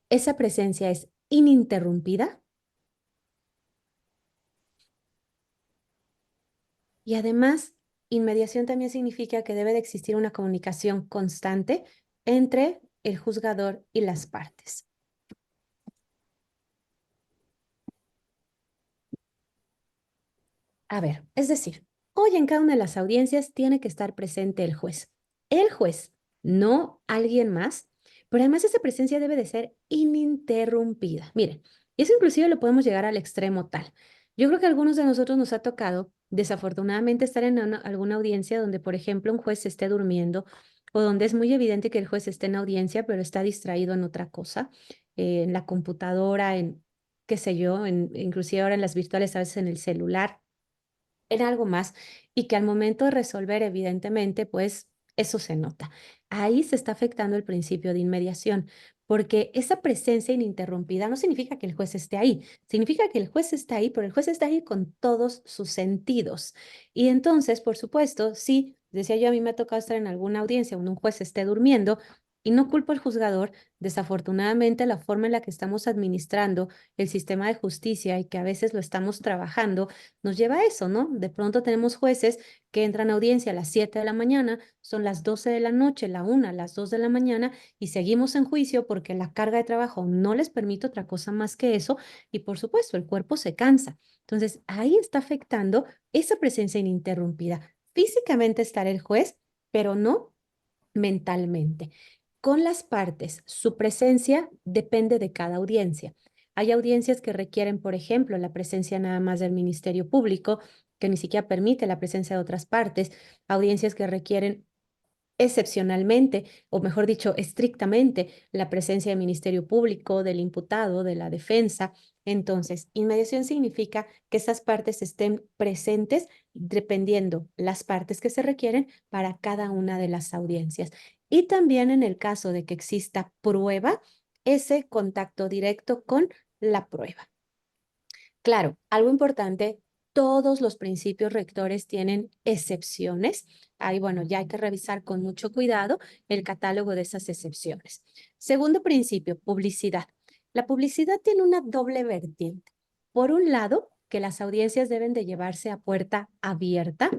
Esa presencia es ininterrumpida y además inmediación también significa que debe de existir una comunicación constante entre el juzgador y las partes. A ver, es decir, hoy en cada una de las audiencias tiene que estar presente el juez. El juez, no alguien más, pero además esa presencia debe de ser ininterrumpida. Miren, y eso inclusive lo podemos llegar al extremo tal. Yo creo que a algunos de nosotros nos ha tocado, desafortunadamente, estar en alguna audiencia donde, por ejemplo, un juez se esté durmiendo o donde es muy evidente que el juez esté en audiencia, pero está distraído en otra cosa, en la computadora, en qué sé yo, inclusive ahora en las virtuales, a veces en el celular en algo más y que al momento de resolver, evidentemente, pues eso se nota. Ahí se está afectando el principio de inmediación, porque esa presencia ininterrumpida no significa que el juez esté ahí, significa que el juez está ahí, pero el juez está ahí con todos sus sentidos. Y entonces, por supuesto, sí, decía yo, a mí me ha tocado estar en alguna audiencia donde un juez esté durmiendo, Y no culpo al juzgador, desafortunadamente la forma en la que estamos administrando el sistema de justicia y que a veces lo estamos trabajando nos lleva a eso, ¿no? De pronto tenemos jueces que entran a audiencia a las 7 de la mañana, son las 12 de la noche, la 1, las 2 de la mañana y seguimos en juicio porque la carga de trabajo no les permite otra cosa más que eso y por supuesto el cuerpo se cansa. Entonces ahí está afectando esa presencia ininterrumpida. Físicamente estar el juez, pero no mentalmente. Con las partes, su presencia depende de cada audiencia. Hay audiencias que requieren, por ejemplo, la presencia nada más del Ministerio Público, que ni siquiera permite la presencia de otras partes, audiencias que requieren excepcionalmente, o mejor dicho, estrictamente, la presencia del Ministerio Público, del imputado, de la defensa. Entonces, inmediación significa que esas partes estén presentes dependiendo las partes que se requieren para cada una de las audiencias. Y también en el caso de que exista prueba, ese contacto directo con la prueba. Claro, algo importante, todos los principios rectores tienen excepciones. Ahí, bueno, ya hay que revisar con mucho cuidado el catálogo de esas excepciones. Segundo principio, publicidad. La publicidad tiene una doble vertiente. Por un lado, que las audiencias deben de llevarse a puerta abierta.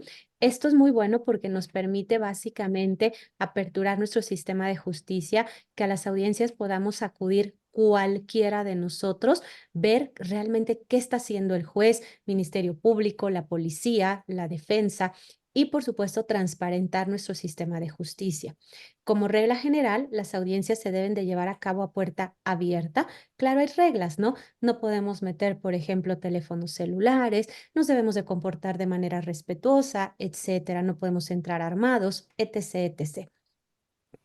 Esto es muy bueno porque nos permite básicamente aperturar nuestro sistema de justicia, que a las audiencias podamos acudir cualquiera de nosotros, ver realmente qué está haciendo el juez, Ministerio Público, la policía, la defensa y, por supuesto, transparentar nuestro sistema de justicia. Como regla general, las audiencias se deben de llevar a cabo a puerta abierta. Claro, hay reglas, ¿no? No podemos meter, por ejemplo, teléfonos celulares, nos debemos de comportar de manera respetuosa, etcétera. No podemos entrar armados, etc., etc.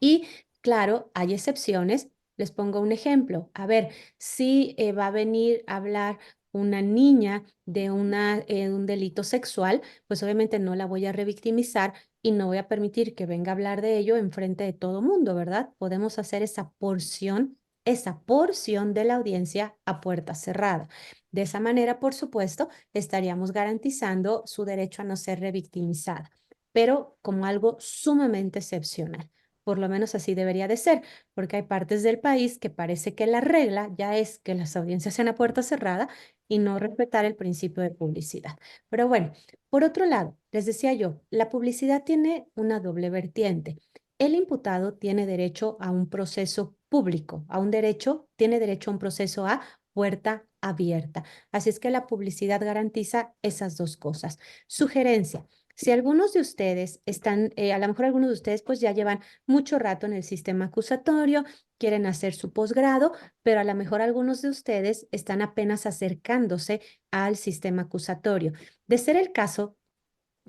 Y claro, hay excepciones. Les pongo un ejemplo. A ver, si va a venir a hablar una niña de un delito sexual, pues obviamente no la voy a revictimizar y no voy a permitir que venga a hablar de ello en frente de todo mundo, ¿verdad? Podemos hacer esa porción de la audiencia a puerta cerrada. De esa manera, por supuesto, estaríamos garantizando su derecho a no ser revictimizada, pero como algo sumamente excepcional. Por lo menos así debería de ser, porque hay partes del país que parece que la regla ya es que las audiencias sean a puerta cerrada y no respetar el principio de publicidad. Pero bueno, por otro lado, les decía yo, la publicidad tiene una doble vertiente. El imputado tiene derecho a un proceso público, tiene derecho a un proceso a puerta abierta. Así es que la publicidad garantiza esas dos cosas. Sugerencia. Si algunos de ustedes están, a lo mejor algunos de ustedes pues ya llevan mucho rato en el sistema acusatorio, quieren hacer su posgrado, pero a lo mejor algunos de ustedes están apenas acercándose al sistema acusatorio. De ser el caso,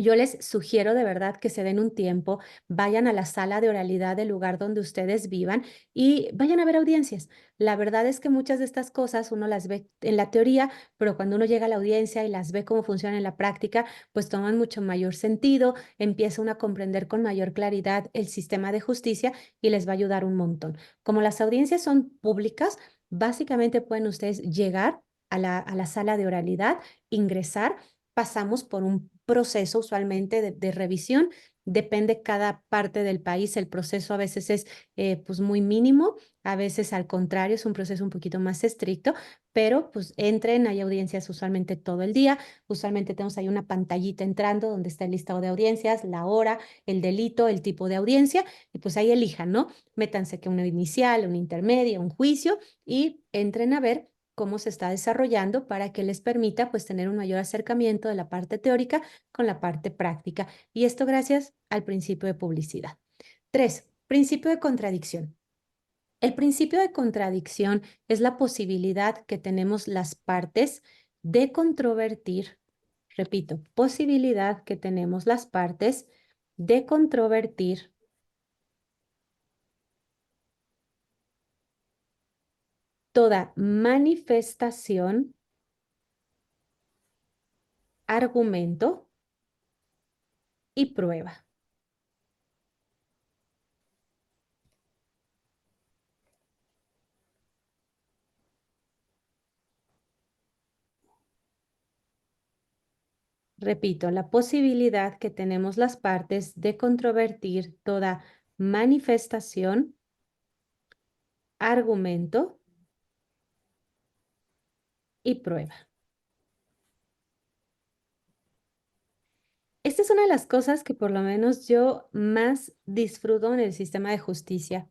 yo les sugiero de verdad que se den un tiempo, vayan a la sala de oralidad del lugar donde ustedes vivan y vayan a ver audiencias. La verdad es que muchas de estas cosas uno las ve en la teoría, pero cuando uno llega a la audiencia y las ve cómo funcionan en la práctica, pues toman mucho mayor sentido, empieza uno a comprender con mayor claridad el sistema de justicia y les va a ayudar un montón. Como las audiencias son públicas, básicamente pueden ustedes llegar a la sala de oralidad, ingresar, pasamos por un proceso usualmente de revisión. Depende cada parte del país, el proceso a veces es pues muy mínimo, a veces al contrario es un proceso un poquito más estricto, pero pues entren, hay audiencias usualmente todo el día, usualmente tenemos ahí una pantallita entrando donde está el listado de audiencias, la hora, el delito, el tipo de audiencia, y pues ahí elijan, ¿no? Métanse que una inicial, una intermedia, un juicio y entren a ver cómo se está desarrollando para que les permita pues tener un mayor acercamiento de la parte teórica con la parte práctica. Y esto gracias al principio de publicidad. 3. Principio de contradicción. El principio de contradicción es la posibilidad que tenemos las partes de controvertir, repito, posibilidad que tenemos las partes de controvertir toda manifestación, argumento y prueba. Repito, la posibilidad que tenemos las partes de controvertir toda manifestación, argumento y prueba. Esta es una de las cosas que por lo menos yo más disfruto en el sistema de justicia,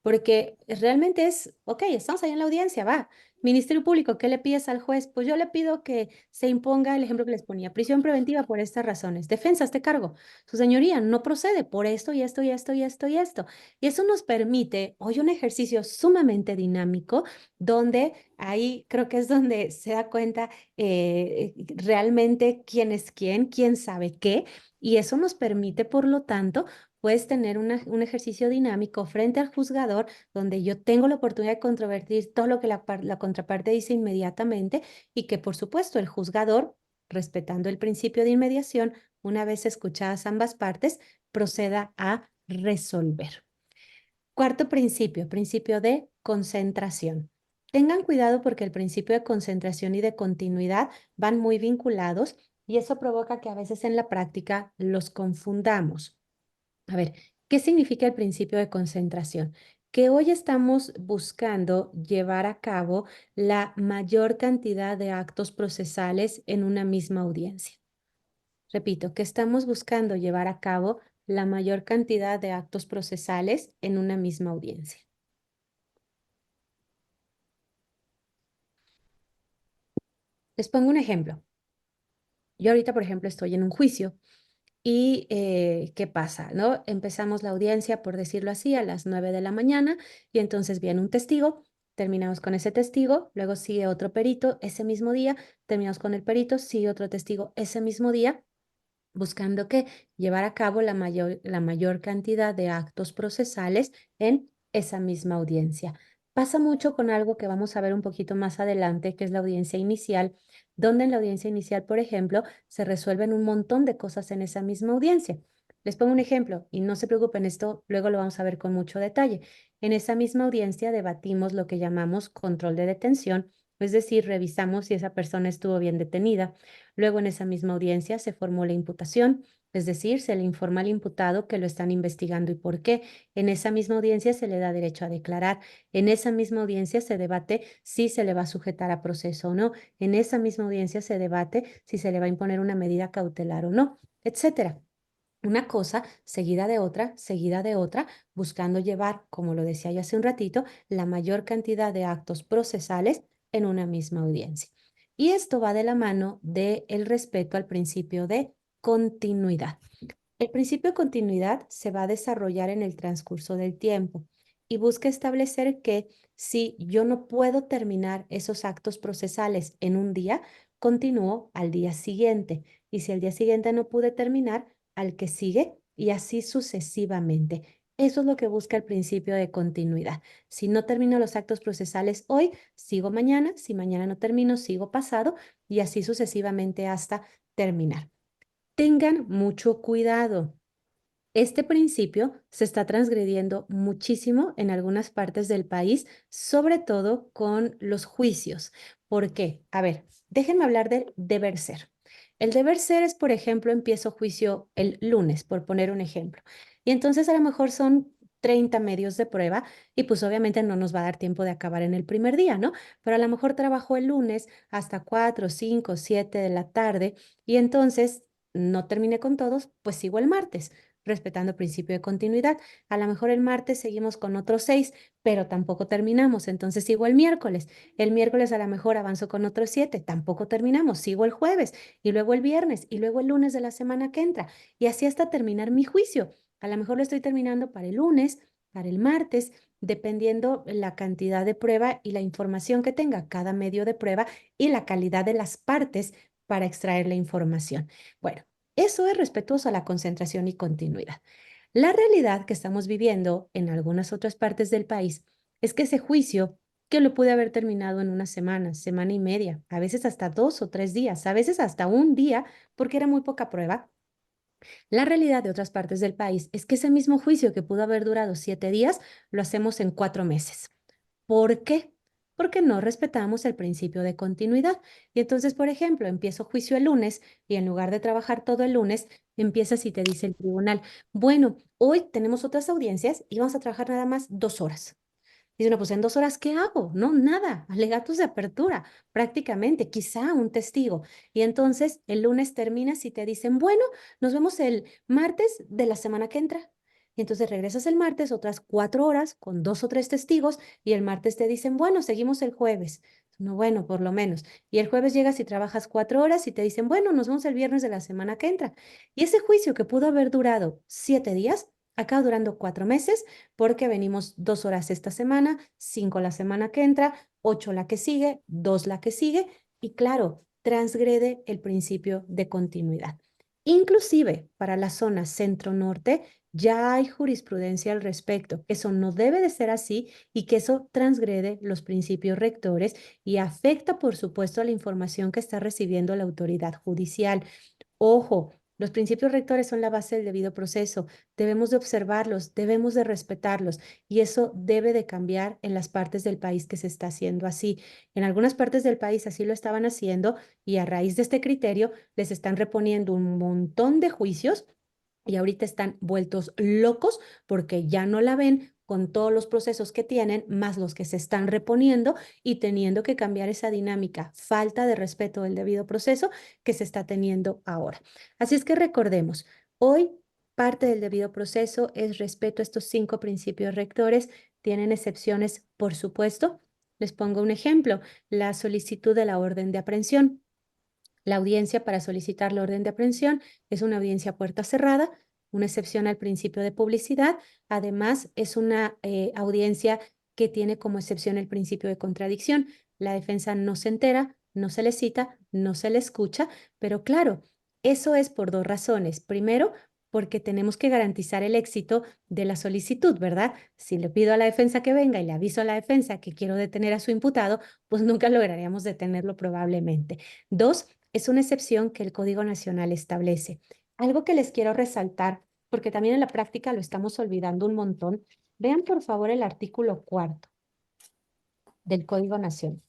porque realmente es, ok, estamos ahí en la audiencia, va. Ministerio Público, ¿qué le pides al juez? Pues yo le pido que se imponga el ejemplo que les ponía, prisión preventiva por estas razones. Defensa, este cargo. Su señoría no procede por esto y esto y esto y esto y esto. Y eso nos permite hoy un ejercicio sumamente dinámico, donde ahí creo que es donde se da cuenta realmente quién es quién sabe qué. Y eso nos permite, por lo tanto, puedes tener un ejercicio dinámico frente al juzgador donde yo tengo la oportunidad de controvertir todo lo que la contraparte dice inmediatamente y que, por supuesto, el juzgador, respetando el principio de inmediación, una vez escuchadas ambas partes, proceda a resolver. Cuarto principio, principio de concentración. Tengan cuidado porque el principio de concentración y de continuidad van muy vinculados y eso provoca que a veces en la práctica los confundamos. A ver, ¿qué significa el principio de concentración? Que hoy estamos buscando llevar a cabo la mayor cantidad de actos procesales en una misma audiencia. Repito, que estamos buscando llevar a cabo la mayor cantidad de actos procesales en una misma audiencia. Les pongo un ejemplo. Yo ahorita, por ejemplo, estoy en un juicio. ¿Y qué pasa? ¿No? Empezamos la audiencia, por decirlo así, a las 9 de la mañana y entonces viene un testigo, terminamos con ese testigo, luego sigue otro perito ese mismo día, terminamos con el perito, sigue otro testigo ese mismo día, buscando que llevar a cabo la mayor cantidad de actos procesales en esa misma audiencia. Pasa mucho con algo que vamos a ver un poquito más adelante, que es la audiencia inicial, donde en la audiencia inicial, por ejemplo, se resuelven un montón de cosas en esa misma audiencia. Les pongo un ejemplo y no se preocupen, esto luego lo vamos a ver con mucho detalle. En esa misma audiencia debatimos lo que llamamos control de detención, es decir, revisamos si esa persona estuvo bien detenida. Luego, en esa misma audiencia se formó la imputación, es decir, se le informa al imputado que lo están investigando y por qué. En esa misma audiencia se le da derecho a declarar. En esa misma audiencia se debate si se le va a sujetar a proceso o no. En esa misma audiencia se debate si se le va a imponer una medida cautelar o no, etcétera. Una cosa seguida de otra, buscando llevar, como lo decía yo hace un ratito, la mayor cantidad de actos procesales en una misma audiencia. Y esto va de la mano del respeto al principio de continuidad. El principio de continuidad se va a desarrollar en el transcurso del tiempo y busca establecer que si yo no puedo terminar esos actos procesales en un día, continúo al día siguiente. Y si al día siguiente no pude terminar, al que sigue y así sucesivamente. Eso es lo que busca el principio de continuidad. Si no termino los actos procesales hoy, sigo mañana. Si mañana no termino, sigo pasado y así sucesivamente hasta terminar. Tengan mucho cuidado. Este principio se está transgrediendo muchísimo en algunas partes del país, sobre todo con los juicios. ¿Por qué? A ver, déjenme hablar del deber ser. El deber ser es, por ejemplo, empiezo juicio el lunes, por poner un ejemplo. Y entonces a lo mejor son 30 medios de prueba y pues obviamente no nos va a dar tiempo de acabar en el primer día, ¿no? Pero a lo mejor trabajo el lunes hasta 4, 5, 7 de la tarde y entonces no terminé con todos, pues sigo el martes respetando principio de continuidad. A lo mejor el martes seguimos con otros 6, pero tampoco terminamos, entonces sigo el miércoles. El miércoles a lo mejor avanzo con otros 7, tampoco terminamos, sigo el jueves y luego el viernes y luego el lunes de la semana que entra y así hasta terminar mi juicio. A lo mejor lo estoy terminando para el lunes, para el martes, dependiendo la cantidad de prueba y la información que tenga cada medio de prueba y la calidad de las partes para extraer la información. Bueno, eso es respetuoso a la concentración y continuidad. La realidad que estamos viviendo en algunas otras partes del país es que ese juicio, que lo pude haber terminado en una semana, semana y media, a veces hasta 2 o 3 días, a veces hasta un día, porque era muy poca prueba. La realidad de otras partes del país es que ese mismo juicio que pudo haber durado 7 días, lo hacemos en 4 meses. ¿Por qué? Porque no respetamos el principio de continuidad. Y entonces, por ejemplo, empiezo juicio el lunes y en lugar de trabajar todo el lunes, empiezas y te dice el tribunal, bueno, hoy tenemos otras audiencias y vamos a trabajar nada más 2 horas. Dice uno, pues en 2 horas, ¿qué hago? No, nada, alegatos de apertura, prácticamente, quizá un testigo. Y entonces el lunes terminas y te dicen, bueno, nos vemos el martes de la semana que entra. Y entonces regresas el martes otras 4 horas con 2 o 3 testigos y el martes te dicen, bueno, seguimos el jueves. No, bueno, por lo menos. Y el jueves llegas y trabajas 4 horas y te dicen, bueno, nos vemos el viernes de la semana que entra. Y ese juicio que pudo haber durado 7 días, acaba durando 4 meses porque venimos 2 horas esta semana, 5 la semana que entra, 8 la que sigue, 2 la que sigue, y claro, transgrede el principio de continuidad. Inclusive para la zona centro-norte ya hay jurisprudencia al respecto, que eso no debe de ser así y que eso transgrede los principios rectores y afecta, por supuesto, a la información que está recibiendo la autoridad judicial. Ojo, los principios rectores son la base del debido proceso. Debemos de observarlos, debemos de respetarlos y eso debe de cambiar en las partes del país que se está haciendo así. En algunas partes del país así lo estaban haciendo y a raíz de este criterio les están reponiendo un montón de juicios y ahorita están vueltos locos porque ya no la ven con todos los procesos que tienen, más los que se están reponiendo y teniendo que cambiar esa dinámica, falta de respeto del debido proceso que se está teniendo ahora. Así es que recordemos, hoy parte del debido proceso es respeto a estos 5 principios rectores. Tienen excepciones, por supuesto. Les pongo un ejemplo, la solicitud de la orden de aprehensión. La audiencia para solicitar la orden de aprehensión es una audiencia a puerta cerrada, una excepción al principio de publicidad. Además, es una audiencia que tiene como excepción el principio de contradicción. La defensa no se entera, no se le cita, no se le escucha, pero claro, eso es por 2 razones. Primero, porque tenemos que garantizar el éxito de la solicitud, ¿verdad? Si le pido a la defensa que venga y le aviso a la defensa que quiero detener a su imputado, pues nunca lograríamos detenerlo probablemente. Dos, es una excepción que el Código Nacional establece. Algo que les quiero resaltar, porque también en la práctica lo estamos olvidando un montón. Vean por favor el artículo 4 del Código Nacional.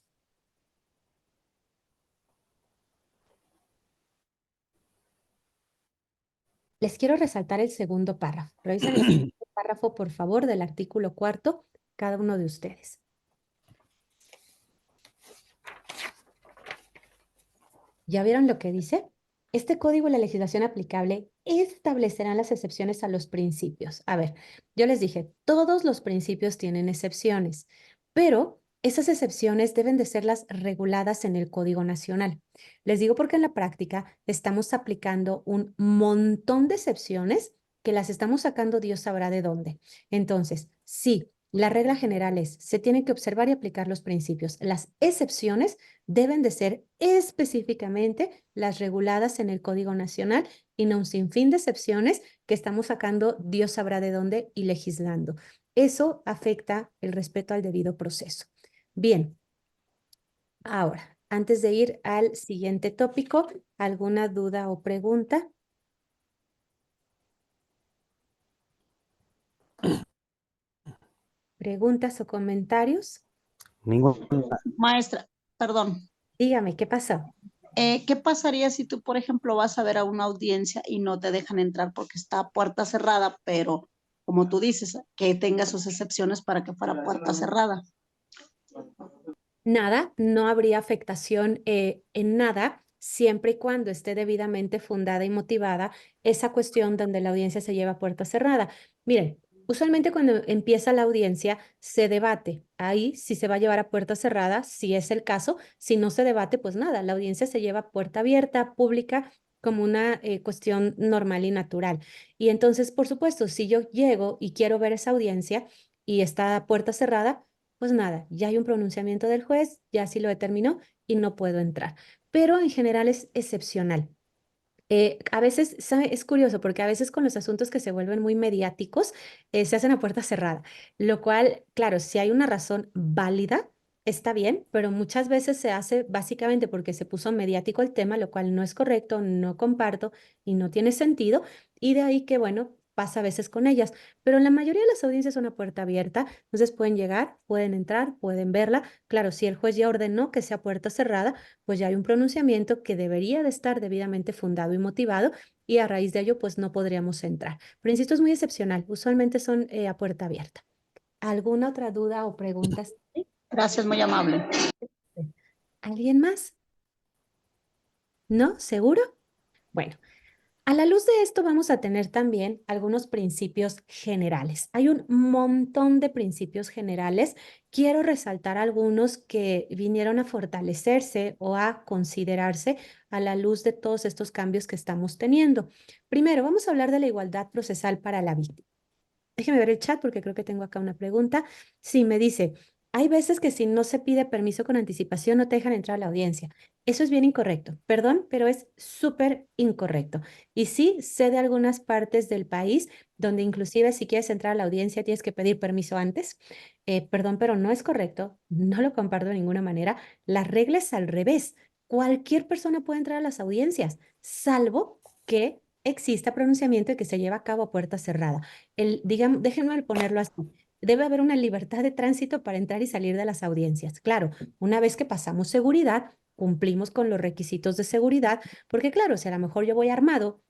Les quiero resaltar el segundo párrafo. Revisen el segundo párrafo, por favor, del artículo 4, cada uno de ustedes. ¿Ya vieron lo que dice? Este código y la legislación aplicable establecerán las excepciones a los principios. A ver, yo les dije, todos los principios tienen excepciones, pero esas excepciones deben de ser las reguladas en el Código Nacional. Les digo porque en la práctica estamos aplicando un montón de excepciones que las estamos sacando Dios sabrá de dónde. Entonces, sí, la regla general es, se tienen que observar y aplicar los principios. Las excepciones deben de ser específicamente las reguladas en el Código Nacional y no un sinfín de excepciones que estamos sacando Dios sabrá de dónde y legislando. Eso afecta el respeto al debido proceso. Bien, ahora, antes de ir al siguiente tópico, ¿alguna duda o pregunta? ¿Preguntas o comentarios? Ninguna. Maestra, perdón, Dígame, ¿qué pasó? ¿qué pasaría si tú, por ejemplo, vas a ver a una audiencia y no te dejan entrar porque está a puerta cerrada, pero como tú dices, que tenga sus excepciones para que fuera puerta cerrada? Nada, no habría afectación en nada siempre y cuando esté debidamente fundada y motivada esa cuestión donde la audiencia se lleva a puerta cerrada. Miren, usualmente cuando empieza la audiencia se debate. Ahí si se va a llevar a puerta cerrada, si es el caso. Si no se debate, pues nada, la audiencia se lleva a puerta abierta, pública, como una cuestión normal y natural. Y entonces, por supuesto, si yo llego y quiero ver esa audiencia y está a puerta cerrada, pues nada, ya hay un pronunciamiento del juez, ya sí lo determinó y no puedo entrar. Pero en general es excepcional. A veces, ¿sabe? Es curioso porque a veces con los asuntos que se vuelven muy mediáticos, se hacen a puerta cerrada, lo cual, claro, si hay una razón válida, está bien, pero muchas veces se hace básicamente porque se puso mediático el tema, lo cual no es correcto, no comparto y no tiene sentido, y de ahí que, bueno, pasa a veces con ellas, pero en la mayoría de las audiencias es una puerta abierta, entonces pueden llegar, pueden entrar, pueden verla. Claro, si el juez ya ordenó que sea puerta cerrada, pues ya hay un pronunciamiento que debería de estar debidamente fundado y motivado y a raíz de ello pues no podríamos entrar. Pero insisto, es muy excepcional, usualmente son a puerta abierta. ¿Alguna otra duda o pregunta? Gracias, muy amable. ¿Alguien más? ¿No? ¿Seguro? Bueno, a la luz de esto vamos a tener también algunos principios generales. Hay un montón de principios generales. Quiero resaltar algunos que vinieron a fortalecerse o a considerarse a la luz de todos estos cambios que estamos teniendo. Primero, vamos a hablar de la igualdad procesal para la víctima. Déjeme ver el chat porque creo que tengo acá una pregunta. Sí, me dice, hay veces que si no se pide permiso con anticipación no te dejan entrar a la audiencia. Eso es bien incorrecto. Perdón, pero es súper incorrecto. Y sí, sé de algunas partes del país donde inclusive si quieres entrar a la audiencia tienes que pedir permiso antes. Perdón, pero no es correcto. No lo comparto de ninguna manera. La regla es al revés. Cualquier persona puede entrar a las audiencias, salvo que exista pronunciamiento y que se lleve a cabo a puerta cerrada. Digamos, déjenme ponerlo así. Debe haber una libertad de tránsito para entrar y salir de las audiencias. Claro, una vez que pasamos seguridad, cumplimos con los requisitos de seguridad, porque claro, si a lo mejor yo voy armado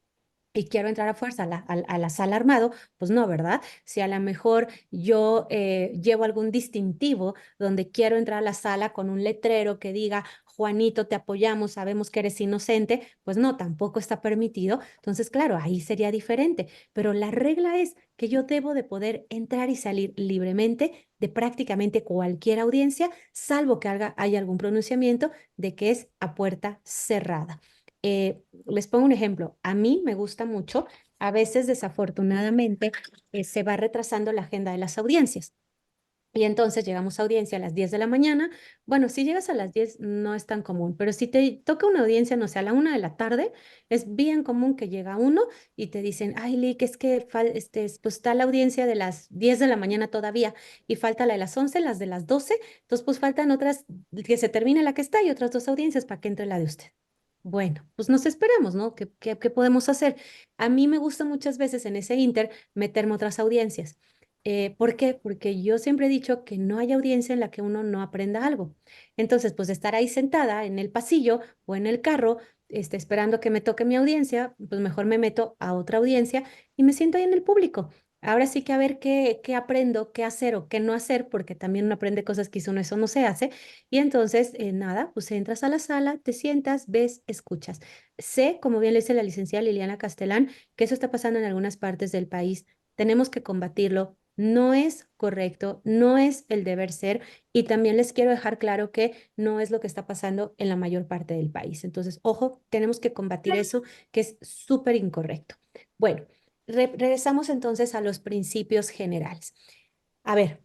y quiero entrar a fuerza a la sala armado, pues no, ¿verdad? Si a lo mejor yo llevo algún distintivo donde quiero entrar a la sala con un letrero que diga, Juanito, te apoyamos, sabemos que eres inocente, pues no, tampoco está permitido. Entonces, claro, ahí sería diferente, pero la regla es que yo debo de poder entrar y salir libremente de prácticamente cualquier audiencia, salvo que haya algún pronunciamiento de que es a puerta cerrada. Les pongo un ejemplo. A mí me gusta mucho, a veces desafortunadamente se va retrasando la agenda de las audiencias. Y entonces llegamos a audiencia a las 10 de la mañana. Bueno, si llegas a las 10 no es tan común, pero si te toca una audiencia, no sé, a la 1 de la tarde, es bien común que llega uno y te dicen, ay, Lick, es que pues está la audiencia de las 10 de la mañana todavía y falta la de las 11, las de las 12, entonces pues faltan otras, que se termine la que está y otras dos audiencias para que entre la de usted. Bueno, pues nos esperamos, ¿no? ¿Qué podemos hacer? A mí me gusta muchas veces en ese inter meterme otras audiencias. ¿Por qué? Porque yo siempre he dicho que no hay audiencia en la que uno no aprenda algo. Entonces, pues estar ahí sentada en el pasillo o en el carro, esperando que me toque mi audiencia, pues mejor me meto a otra audiencia y me siento ahí en el público. Ahora sí que a ver qué aprendo, qué hacer o qué no hacer, porque también uno aprende cosas que eso no se hace. Y entonces, nada, pues entras a la sala, te sientas, ves, escuchas. Sé, como bien le dice la licenciada Liliana Castelán, que eso está pasando en algunas partes del país. Tenemos que combatirlo. No es correcto, no es el deber ser y también les quiero dejar claro que no es lo que está pasando en la mayor parte del país. Entonces, ojo, tenemos que combatir eso que es súper incorrecto. Bueno, regresamos entonces a los principios generales. A ver,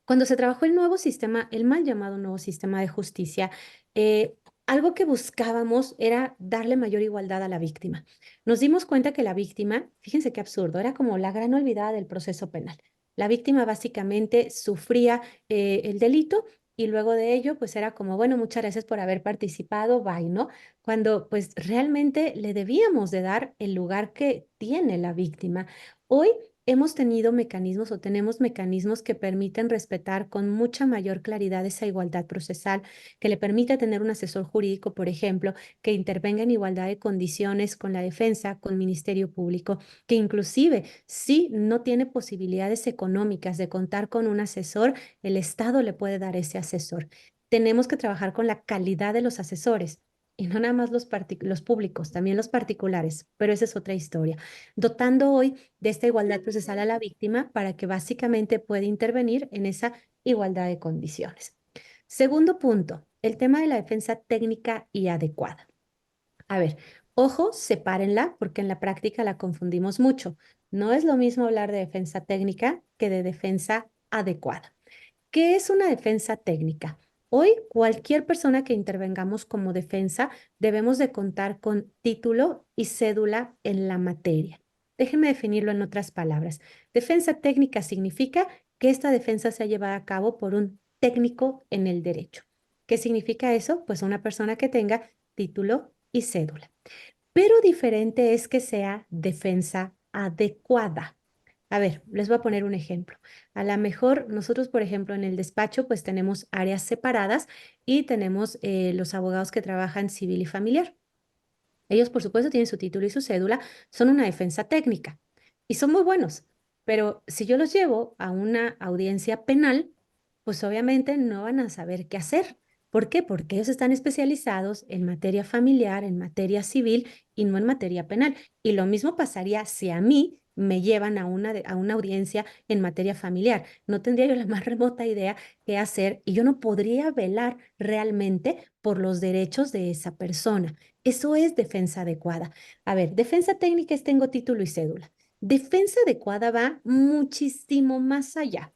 cuando se trabajó el nuevo sistema, el mal llamado nuevo sistema de justicia, eh, algo que buscábamos era darle mayor igualdad a la víctima. Nos dimos cuenta que la víctima, fíjense qué absurdo, era como la gran olvidada del proceso penal. La víctima básicamente sufría el delito y luego de ello, pues era como, bueno, muchas gracias por haber participado, bye, ¿no? Cuando pues realmente le debíamos de dar el lugar que tiene la víctima. Hoy hemos tenido mecanismos o tenemos mecanismos que permiten respetar con mucha mayor claridad esa igualdad procesal, que le permite tener un asesor jurídico, por ejemplo, que intervenga en igualdad de condiciones con la defensa, con Ministerio Público, que inclusive si no tiene posibilidades económicas de contar con un asesor, el Estado le puede dar ese asesor. Tenemos que trabajar con la calidad de los asesores. Y no nada más los públicos, también los particulares, pero esa es otra historia. Dotando hoy de esta igualdad procesal a la víctima para que básicamente pueda intervenir en esa igualdad de condiciones. Segundo punto, el tema de la defensa técnica y adecuada. A ver, ojo, sepárenla porque en la práctica la confundimos mucho. No es lo mismo hablar de defensa técnica que de defensa adecuada. ¿Qué es una defensa técnica? Hoy, cualquier persona que intervengamos como defensa debemos de contar con título y cédula en la materia. Déjenme definirlo en otras palabras. Defensa técnica significa que esta defensa se ha llevado a cabo por un técnico en el derecho. ¿Qué significa eso? Pues una persona que tenga título y cédula. Pero diferente es que sea defensa adecuada. A ver, les voy a poner un ejemplo. A lo mejor nosotros, por ejemplo, en el despacho, pues tenemos áreas separadas y tenemos los abogados que trabajan civil y familiar. Ellos, por supuesto, tienen su título y su cédula, son una defensa técnica y son muy buenos. Pero si yo los llevo a una audiencia penal, pues obviamente no van a saber qué hacer. ¿Por qué? Porque ellos están especializados en materia familiar, en materia civil y no en materia penal. Y lo mismo pasaría si a mí me llevan a una audiencia en materia familiar. No tendría yo la más remota idea qué hacer y yo no podría velar realmente por los derechos de esa persona. Eso es defensa adecuada. A ver, defensa técnica es tengo título y cédula. Defensa adecuada va muchísimo más allá.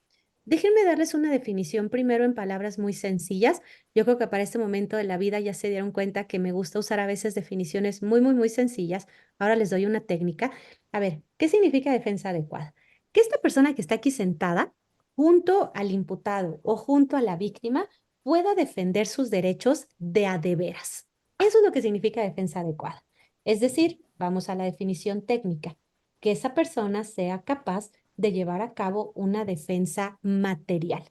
Déjenme darles una definición primero en palabras muy sencillas. Yo creo que para este momento de la vida ya se dieron cuenta que me gusta usar a veces definiciones muy sencillas. Ahora les doy una técnica. A ver, ¿qué significa defensa adecuada? Que esta persona que está aquí sentada junto al imputado o junto a la víctima pueda defender sus derechos de a de veras. Eso es lo que significa defensa adecuada. Es decir, vamos a la definición técnica, que esa persona sea capaz de llevar a cabo una defensa material.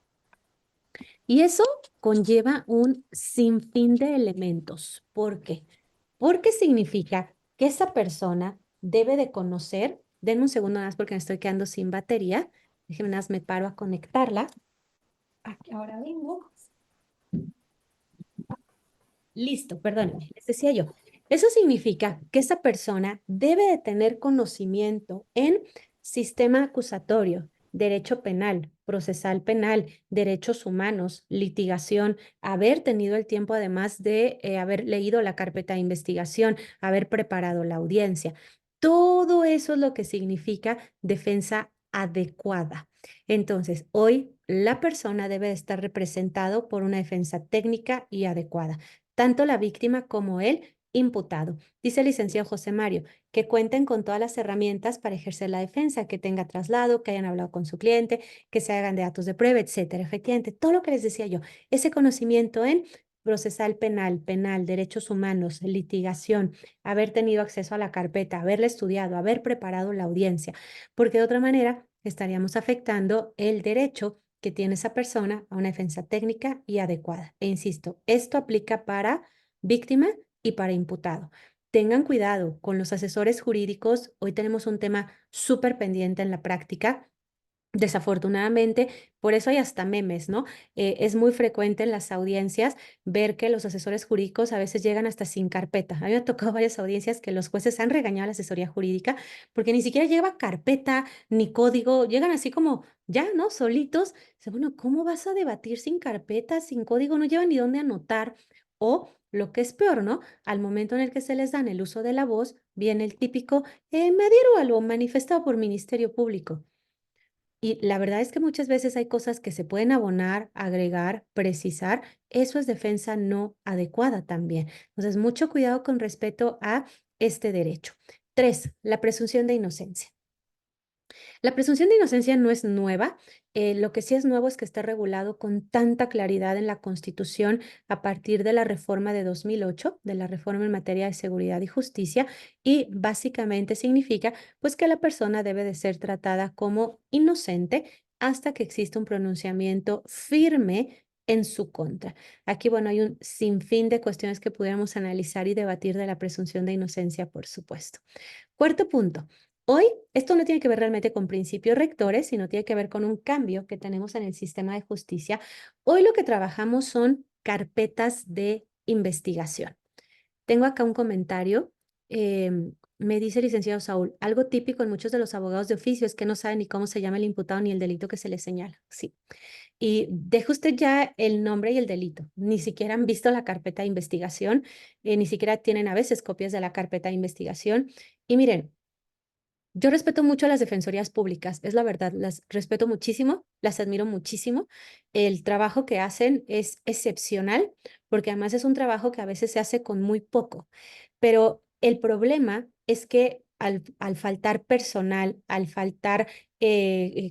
Y eso conlleva un sinfín de elementos. ¿Por qué? Porque significa que esa persona debe de conocer, denme un segundo más porque me estoy quedando sin batería, déjenme nada más me paro a conectarla. Aquí ahora vengo. Listo, perdónenme, les decía yo. Eso significa que esa persona debe de tener conocimiento en sistema acusatorio, derecho penal, procesal penal, derechos humanos, litigación, haber tenido el tiempo además de haber leído la carpeta de investigación, haber preparado la audiencia. Todo eso es lo que significa defensa adecuada. Entonces, hoy la persona debe de estar representado por una defensa técnica y adecuada tanto la víctima como el imputado. Dice el licenciado José Mario, que cuenten con todas las herramientas para ejercer la defensa, que tenga traslado, que hayan hablado con su cliente, que se hagan de datos de prueba, etcétera. Efectivamente, todo lo que les decía yo, ese conocimiento en procesal penal, derechos humanos, litigación, haber tenido acceso a la carpeta, haberla estudiado, haber preparado la audiencia, porque de otra manera estaríamos afectando el derecho que tiene esa persona a una defensa técnica y adecuada. E insisto, esto aplica para víctima y para imputado. Tengan cuidado con los asesores jurídicos. Hoy tenemos un tema súper pendiente en la práctica. Desafortunadamente, por eso hay hasta memes, ¿no? Es muy frecuente en las audiencias ver que los asesores jurídicos a veces llegan hasta sin carpeta. A mí me ha tocado varias audiencias que los jueces han regañado a la asesoría jurídica porque ni siquiera lleva carpeta ni código, llegan así como ya, ¿no? Solitos. Dice, bueno, ¿cómo vas a debatir sin carpeta, sin código? No llevan ni dónde anotar. O lo que es peor, ¿no? Al momento en el que se les dan el uso de la voz, viene el típico, me adhiero a lo manifestado por Ministerio Público. Y la verdad es que muchas veces hay cosas que se pueden abonar, agregar, precisar. Eso es defensa no adecuada también. Entonces, mucho cuidado con respecto a este derecho. 3, la presunción de inocencia. La presunción de inocencia no es nueva. Lo que sí es nuevo es que está regulado con tanta claridad en la Constitución a partir de la reforma de 2008, de la reforma en materia de seguridad y justicia, y básicamente significa pues que la persona debe de ser tratada como inocente hasta que exista un pronunciamiento firme en su contra. Aquí, bueno, hay un sinfín de cuestiones que pudiéramos analizar y debatir de la presunción de inocencia, por supuesto. Cuarto punto. Hoy esto no tiene que ver realmente con principios rectores, sino tiene que ver con un cambio que tenemos en el sistema de justicia. Hoy lo que trabajamos son carpetas de investigación. Tengo acá un comentario. Me dice el licenciado Saúl, algo típico en muchos de los abogados de oficio es que no saben ni cómo se llama el imputado ni el delito que se le señala. Sí. Y deje usted ya el nombre y el delito. Ni siquiera han visto la carpeta de investigación, ni siquiera tienen a veces copias de la carpeta de investigación. Y miren, yo respeto mucho a las defensorías públicas, es la verdad, las respeto muchísimo, las admiro muchísimo. El trabajo que hacen es excepcional porque además es un trabajo que a veces se hace con muy poco. Pero el problema es que al faltar personal, al faltar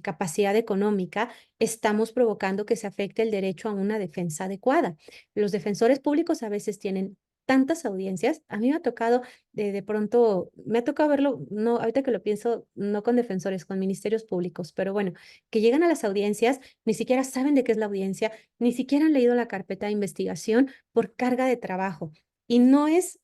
capacidad económica, estamos provocando que se afecte el derecho a una defensa adecuada. Los defensores públicos a veces tienen tantas audiencias. A mí me ha tocado de pronto, me ha tocado verlo, no, ahorita que lo pienso, no con defensores, con ministerios públicos, pero bueno, que llegan a las audiencias, ni siquiera saben de qué es la audiencia, ni siquiera han leído la carpeta de investigación por carga de trabajo. Y no es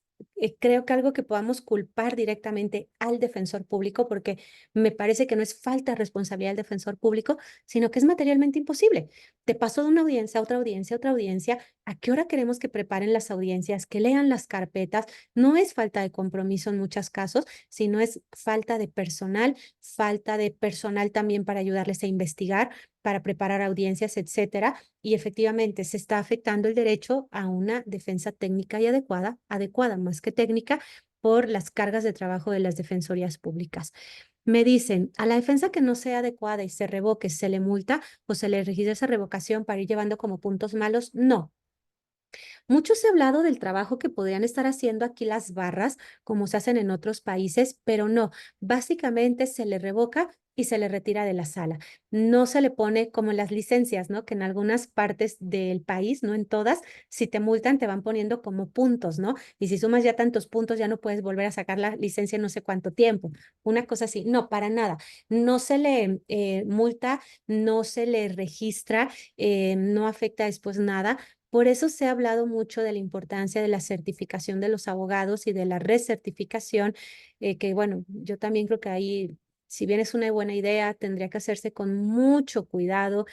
creo que algo que podamos culpar directamente al defensor público, porque me parece que no es falta de responsabilidad del defensor público, sino que es materialmente imposible. Te paso de una audiencia a otra audiencia a otra audiencia. ¿A qué hora queremos que preparen las audiencias, que lean las carpetas? No es falta de compromiso en muchos casos, sino es falta de personal también para ayudarles a investigar, para preparar audiencias, etcétera. Y efectivamente se está afectando el derecho a una defensa técnica y adecuada más que técnica, por las cargas de trabajo de las defensorías públicas. Me dicen, a la defensa que no sea adecuada y se revoque, ¿se le multa o se le registra esa revocación para ir llevando como puntos malos? No. Mucho se ha hablado del trabajo que podrían estar haciendo aquí las barras, como se hacen en otros países, pero no. Básicamente se le revoca y se le retira de la sala. No se le pone como en las licencias, ¿no? Que en algunas partes del país, no en todas, si te multan te van poniendo como puntos, ¿no? Y si sumas ya tantos puntos ya no puedes volver a sacar la licencia en no sé cuánto tiempo. Una cosa así. No, para nada. No se le multa, no se le registra, no afecta después nada. Por eso se ha hablado mucho de la importancia de la certificación de los abogados y de la recertificación, que bueno, yo también creo que ahí, si bien es una buena idea, tendría que hacerse con mucho cuidado,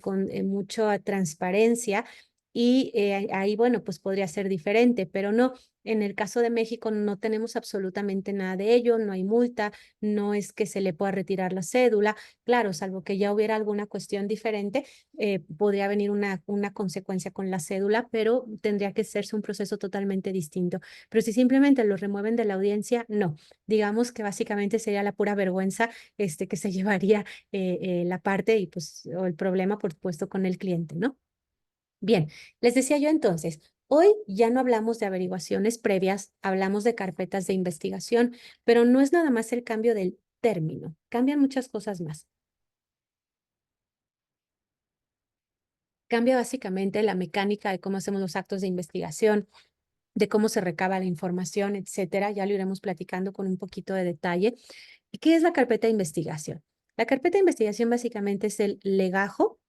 con mucha transparencia. Y ahí, bueno, pues podría ser diferente, pero no, en el caso de México no tenemos absolutamente nada de ello, no hay multa, no es que se le pueda retirar la cédula, claro, salvo que ya hubiera alguna cuestión diferente, podría venir una consecuencia con la cédula, pero tendría que hacerse un proceso totalmente distinto. Pero si simplemente lo remueven de la audiencia, no. Digamos que básicamente sería la pura vergüenza que se llevaría la parte y pues o el problema, por supuesto, con el cliente, ¿no? Bien, les decía yo entonces, hoy ya no hablamos de averiguaciones previas, hablamos de carpetas de investigación, pero no es nada más el cambio del término, cambian muchas cosas más. Cambia básicamente la mecánica de cómo hacemos los actos de investigación, de cómo se recaba la información, etcétera. Ya lo iremos platicando con un poquito de detalle. ¿Y qué es la carpeta de investigación? La carpeta de investigación básicamente es el legajo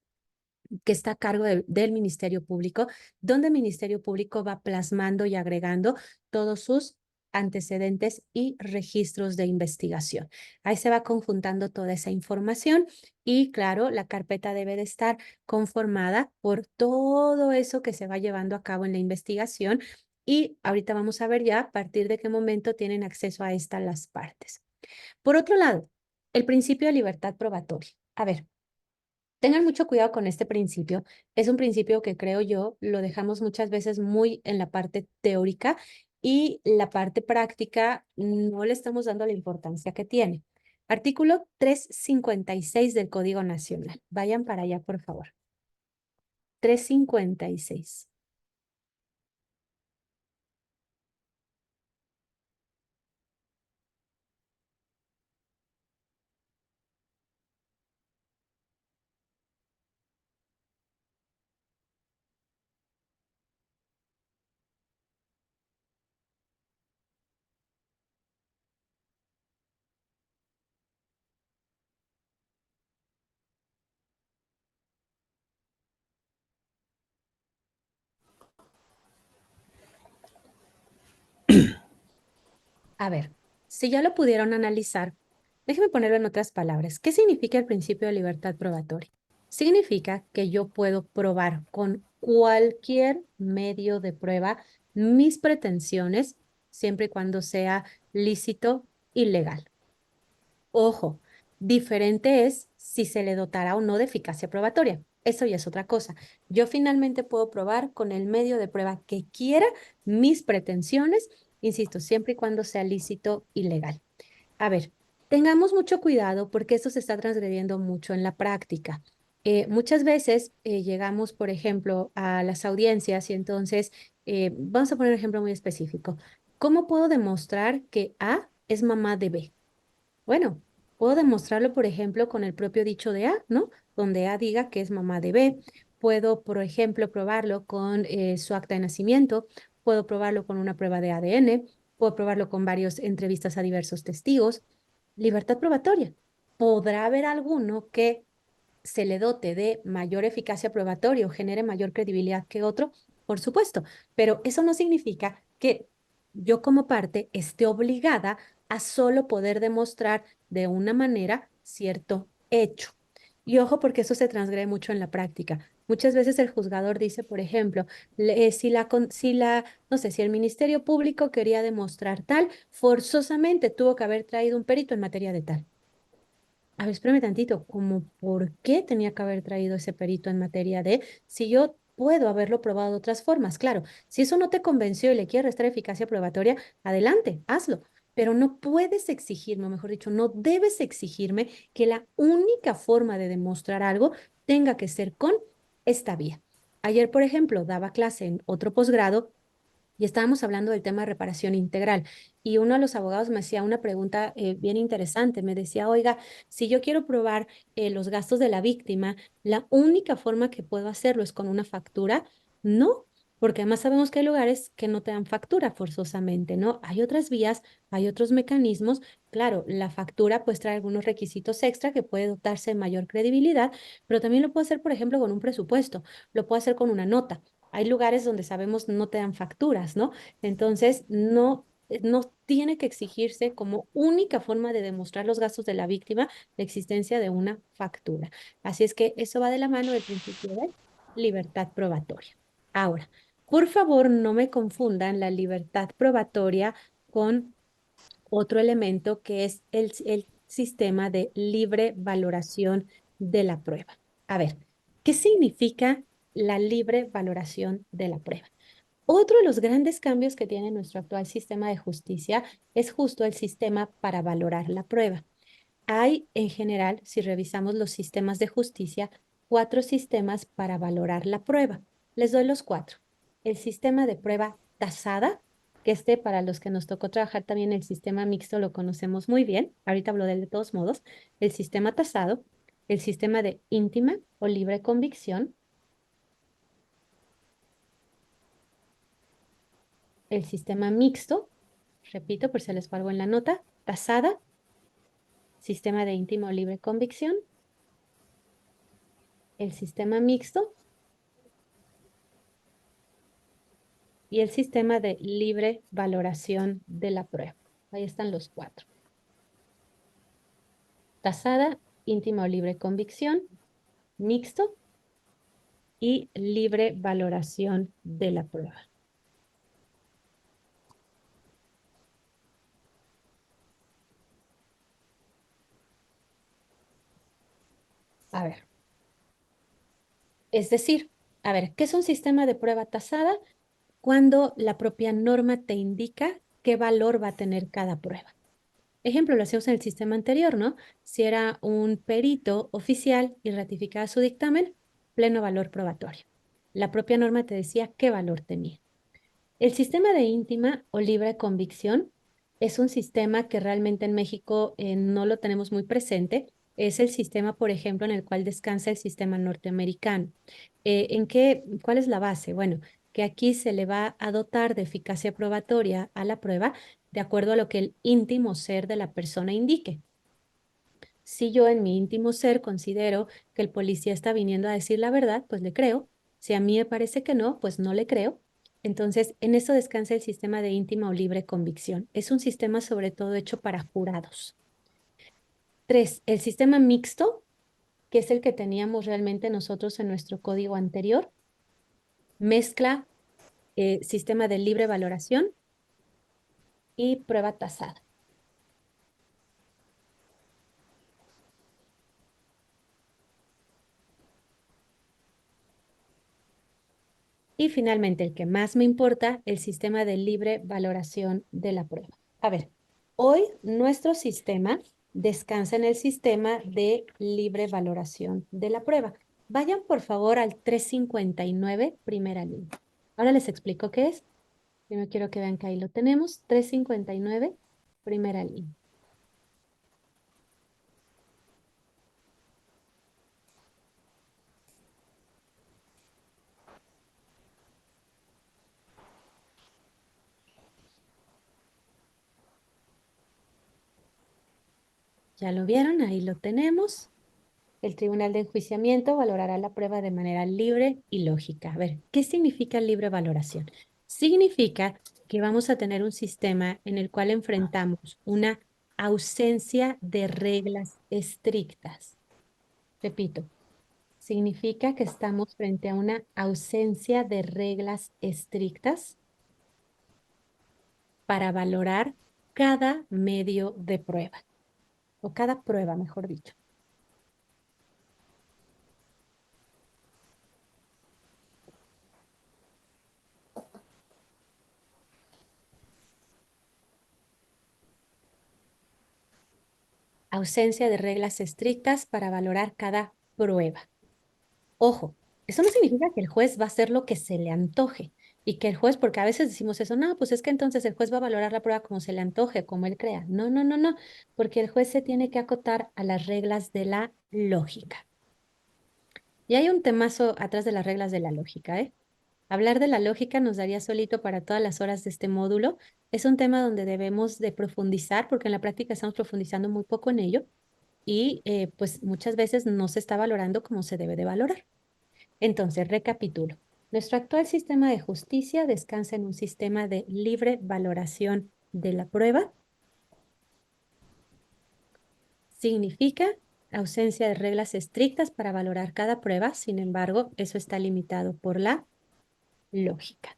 que está a cargo del Ministerio Público, donde el Ministerio Público va plasmando y agregando todos sus antecedentes y registros de investigación. Ahí se va conjuntando toda esa información y claro, la carpeta debe de estar conformada por todo eso que se va llevando a cabo en la investigación y ahorita vamos a ver ya a partir de qué momento tienen acceso a estas las partes. Por otro lado, el principio de libertad probatoria. A ver, tengan mucho cuidado con este principio. Es un principio que creo yo lo dejamos muchas veces muy en la parte teórica y la parte práctica no le estamos dando la importancia que tiene. Artículo 356 del Código Nacional. Vayan para allá, por favor. 356. A ver, si ya lo pudieron analizar, déjenme ponerlo en otras palabras. ¿Qué significa el principio de libertad probatoria? Significa que yo puedo probar con cualquier medio de prueba mis pretensiones, siempre y cuando sea lícito y legal. Ojo, diferente es si se le dotará o no de eficacia probatoria. Eso ya es otra cosa. Yo finalmente puedo probar con el medio de prueba que quiera mis pretensiones, insisto, siempre y cuando sea lícito y legal. A ver, tengamos mucho cuidado porque esto se está transgrediendo mucho en la práctica. Muchas veces llegamos, por ejemplo, a las audiencias y entonces, vamos a poner un ejemplo muy específico. ¿Cómo puedo demostrar que A es mamá de B? Bueno, puedo demostrarlo, por ejemplo, con el propio dicho de A, ¿no? Donde A diga que es mamá de B. Puedo, por ejemplo, probarlo con su acta de nacimiento. Puedo probarlo con una prueba de ADN. Puedo probarlo con varias entrevistas a diversos testigos. Libertad probatoria. ¿Podrá haber alguno que se le dote de mayor eficacia probatoria o genere mayor credibilidad que otro? Por supuesto, pero eso no significa que yo como parte esté obligada a solo poder demostrar de una manera cierto hecho. Y ojo, porque eso se transgrede mucho en la práctica. Muchas veces el juzgador dice, por ejemplo, no sé, si el Ministerio Público quería demostrar tal, forzosamente tuvo que haber traído un perito en materia de tal. A ver, espérame tantito, ¿cómo por qué tenía que haber traído ese perito en materia de, si yo puedo haberlo probado de otras formas? Claro, si eso no te convenció y le quiere restar eficacia probatoria, adelante, hazlo. Pero no puedes exigirme, o mejor dicho, no debes exigirme que la única forma de demostrar algo tenga que ser con esta vía. Ayer, por ejemplo, daba clase en otro posgrado y estábamos hablando del tema de reparación integral. Y uno de los abogados me hacía una pregunta bien interesante. Me decía, oiga, si yo quiero probar los gastos de la víctima, ¿la única forma que puedo hacerlo es con una factura? No, porque además sabemos que hay lugares que no te dan factura forzosamente, ¿no? Hay otras vías, hay otros mecanismos. Claro, la factura pues trae algunos requisitos extra que puede dotarse de mayor credibilidad, pero también lo puedo hacer, por ejemplo, con un presupuesto, lo puedo hacer con una nota. Hay lugares donde sabemos no te dan facturas, ¿no? Entonces, no tiene que exigirse como única forma de demostrar los gastos de la víctima la existencia de una factura. Así es que eso va de la mano del principio de libertad probatoria. Ahora, por favor, no me confundan la libertad probatoria con otro elemento que es el sistema de libre valoración de la prueba. A ver, ¿qué significa la libre valoración de la prueba? Otro de los grandes cambios que tiene nuestro actual sistema de justicia es justo el sistema para valorar la prueba. Hay, en general, si revisamos los sistemas de justicia, cuatro sistemas para valorar la prueba. Les doy los cuatro. El sistema de prueba tasada, que para los que nos tocó trabajar también el sistema mixto, lo conocemos muy bien. Ahorita hablo de él de todos modos. El sistema tasado, el sistema de íntima o libre convicción, el sistema mixto, repito por si les fue algo en la nota, tasada, sistema de íntima o libre convicción, el sistema mixto y el sistema de libre valoración de la prueba. Ahí están los cuatro. Tasada, íntima o libre convicción, mixto y libre valoración de la prueba. A ver, es decir, a ver, ¿qué es un sistema de prueba tasada? Cuando la propia norma te indica qué valor va a tener cada prueba. Ejemplo, lo hacíamos en el sistema anterior, ¿no? Si era un perito oficial y ratificaba su dictamen, pleno valor probatorio. La propia norma te decía qué valor tenía. El sistema de íntima o libre convicción es un sistema que realmente en México no lo tenemos muy presente. Es el sistema, por ejemplo, en el cual descansa el sistema norteamericano. ¿Cuál es la base? Bueno, que aquí se le va a dotar de eficacia probatoria a la prueba de acuerdo a lo que el íntimo ser de la persona indique. Si yo en mi íntimo ser considero que el policía está viniendo a decir la verdad, pues le creo. Si a mí me parece que no, pues no le creo. Entonces, en eso descansa el sistema de íntima o libre convicción. Es un sistema sobre todo hecho para jurados. 3, el sistema mixto, que es el que teníamos realmente nosotros en nuestro código anterior, mezcla sistema de libre valoración y prueba tasada. Y finalmente, el que más me importa, el sistema de libre valoración de la prueba. A ver, hoy nuestro sistema descansa en el sistema de libre valoración de la prueba. Vayan por favor al 359, primera línea. Ahora les explico qué es. Primero quiero que vean que ahí lo tenemos. 359, primera línea. ¿Ya lo vieron? Ahí lo tenemos. El Tribunal de Enjuiciamiento valorará la prueba de manera libre y lógica. A ver, ¿qué significa libre valoración? Significa que vamos a tener un sistema en el cual enfrentamos una ausencia de reglas estrictas. Repito, significa que estamos frente a una ausencia de reglas estrictas para valorar cada medio de prueba, o cada prueba, mejor dicho. Ausencia de reglas estrictas para valorar cada prueba. Ojo, eso no significa que el juez va a hacer lo que se le antoje y que el juez, porque a veces decimos eso, no, pues es que entonces el juez va a valorar la prueba como se le antoje, como él crea. No, no, no, no, porque el juez se tiene que acotar a las reglas de la lógica. Y hay un temazo atrás de las reglas de la lógica, ¿eh? Hablar de la lógica nos daría solito para todas las horas de este módulo. Es un tema donde debemos de profundizar, porque en la práctica estamos profundizando muy poco en ello y pues muchas veces no se está valorando como se debe de valorar. Entonces, recapitulo. Nuestro actual sistema de justicia descansa en un sistema de libre valoración de la prueba. Significa ausencia de reglas estrictas para valorar cada prueba. Sin embargo, eso está limitado por la lógica.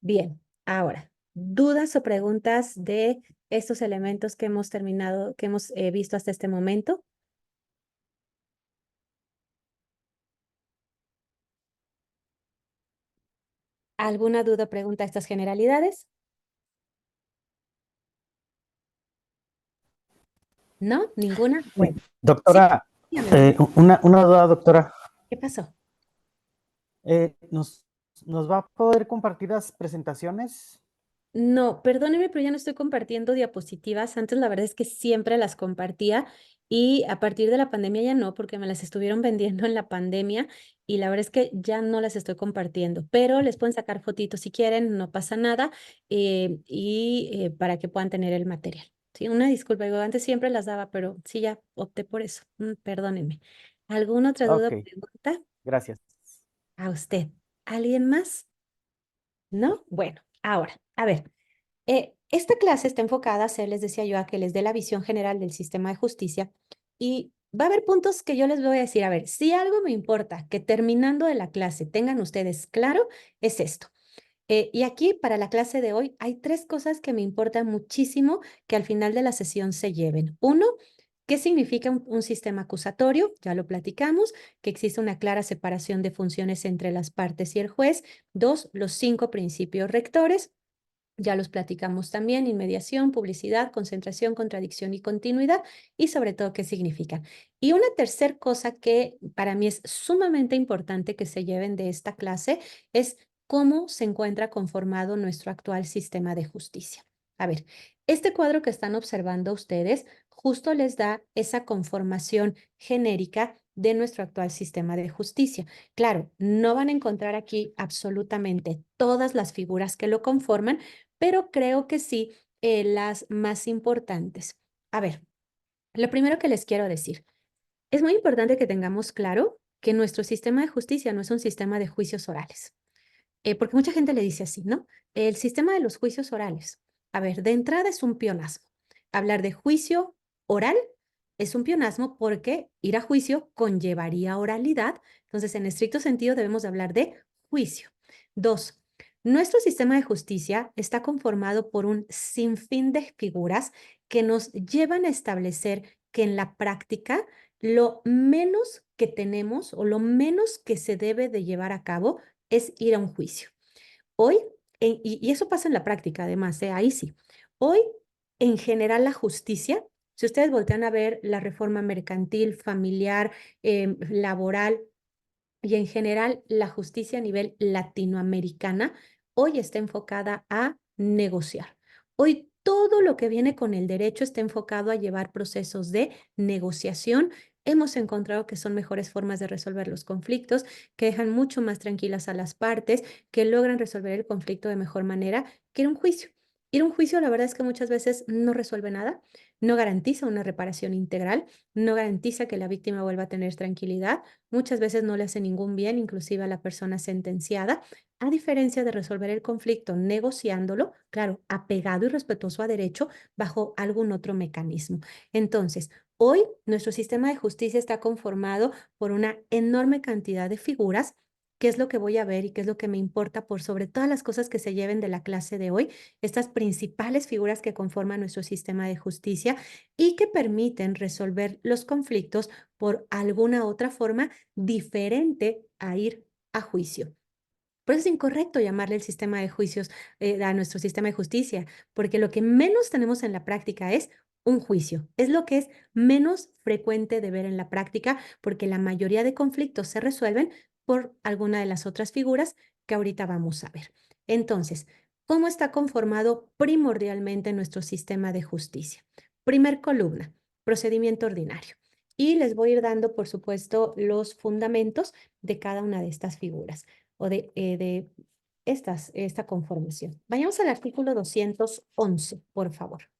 Bien, ahora, ¿dudas o preguntas de estos elementos que hemos terminado, que hemos visto hasta este momento? ¿Alguna duda o pregunta a estas generalidades? ¿No? ¿Ninguna? Bueno, sí, Doctora, dígame, Manuel. una duda, doctora. ¿Qué pasó? ¿Nos va a poder compartir las presentaciones? No, perdóneme, pero ya no estoy compartiendo diapositivas. Antes la verdad es que siempre las compartía y a partir de la pandemia ya no, porque me las estuvieron vendiendo en la pandemia y la verdad es que ya no las estoy compartiendo, pero les pueden sacar fotitos si quieren, no pasa nada para que puedan tener el material. Sí, una disculpa, digo, antes siempre las daba, pero sí ya opté por eso. Perdónenme. ¿Alguna otra duda Ok, o pregunta? gracias. A usted. ¿Alguien más? ¿No? Bueno, ahora, a ver. Esta clase está enfocada, se les decía yo, a que les dé la visión general del sistema de justicia y va a haber puntos que yo les voy a decir, a ver, si algo me importa que terminando de la clase tengan ustedes claro, es esto. Y aquí para la clase de hoy hay tres cosas que me importan muchísimo que al final de la sesión se lleven. Uno, ¿qué significa un sistema acusatorio? Ya lo platicamos, que existe una clara separación de funciones entre las partes y el juez. Dos, los 5 principios rectores. Ya los platicamos también, inmediación, publicidad, concentración, contradicción y continuidad, y sobre todo qué significan. Y una tercera cosa que para mí es sumamente importante que se lleven de esta clase es cómo se encuentra conformado nuestro actual sistema de justicia. A ver, este cuadro que están observando ustedes justo les da esa conformación genérica de nuestro actual sistema de justicia. Claro, no van a encontrar aquí absolutamente todas las figuras que lo conforman, pero creo que sí, las más importantes. A ver, lo primero que les quiero decir, es muy importante que tengamos claro que nuestro sistema de justicia no es un sistema de juicios orales, porque mucha gente le dice así, ¿no? El sistema de los juicios orales. A ver, de entrada es un pleonasmo. Hablar de juicio oral es un pleonasmo porque ir a juicio conllevaría oralidad. Entonces, en estricto sentido, debemos de hablar de juicio. Dos, nuestro sistema de justicia está conformado por un sinfín de figuras que nos llevan a establecer que en la práctica lo menos que tenemos o lo menos que se debe de llevar a cabo es ir a un juicio. Hoy, y eso pasa en la práctica además, ahí sí. Hoy, en general, la justicia, si ustedes voltean a ver la reforma mercantil, familiar, laboral y en general la justicia a nivel latinoamericana, hoy está enfocada a negociar. Hoy todo lo que viene con el derecho está enfocado a llevar procesos de negociación hemos encontrado que son mejores formas de resolver los conflictos, que dejan mucho más tranquilas a las partes, que logran resolver el conflicto de mejor manera que ir a un juicio. Ir a un juicio, la verdad es que muchas veces no resuelve nada, no garantiza una reparación integral, no garantiza que la víctima vuelva a tener tranquilidad, muchas veces no le hace ningún bien, inclusive a la persona sentenciada, a diferencia de resolver el conflicto negociándolo, claro, apegado y respetuoso a derecho, bajo algún otro mecanismo. Entonces, hoy nuestro sistema de justicia está conformado por una enorme cantidad de figuras. ¿Qué es lo que voy a ver y qué es lo que me importa por sobre todas las cosas que se lleven de la clase de hoy? Estas principales figuras que conforman nuestro sistema de justicia y que permiten resolver los conflictos por alguna otra forma diferente a ir a juicio. Por eso es incorrecto llamarle el sistema de juicios a nuestro sistema de justicia, porque lo que menos tenemos en la práctica es un juicio. Es lo que es menos frecuente de ver en la práctica, porque la mayoría de conflictos se resuelven por alguna de las otras figuras que ahorita vamos a ver. Entonces, ¿cómo está conformado primordialmente nuestro sistema de justicia? Primer columna, procedimiento ordinario. Y les voy a ir dando, por supuesto, los fundamentos de cada una de estas figuras o de esta conformación. Vayamos al artículo 211, por favor.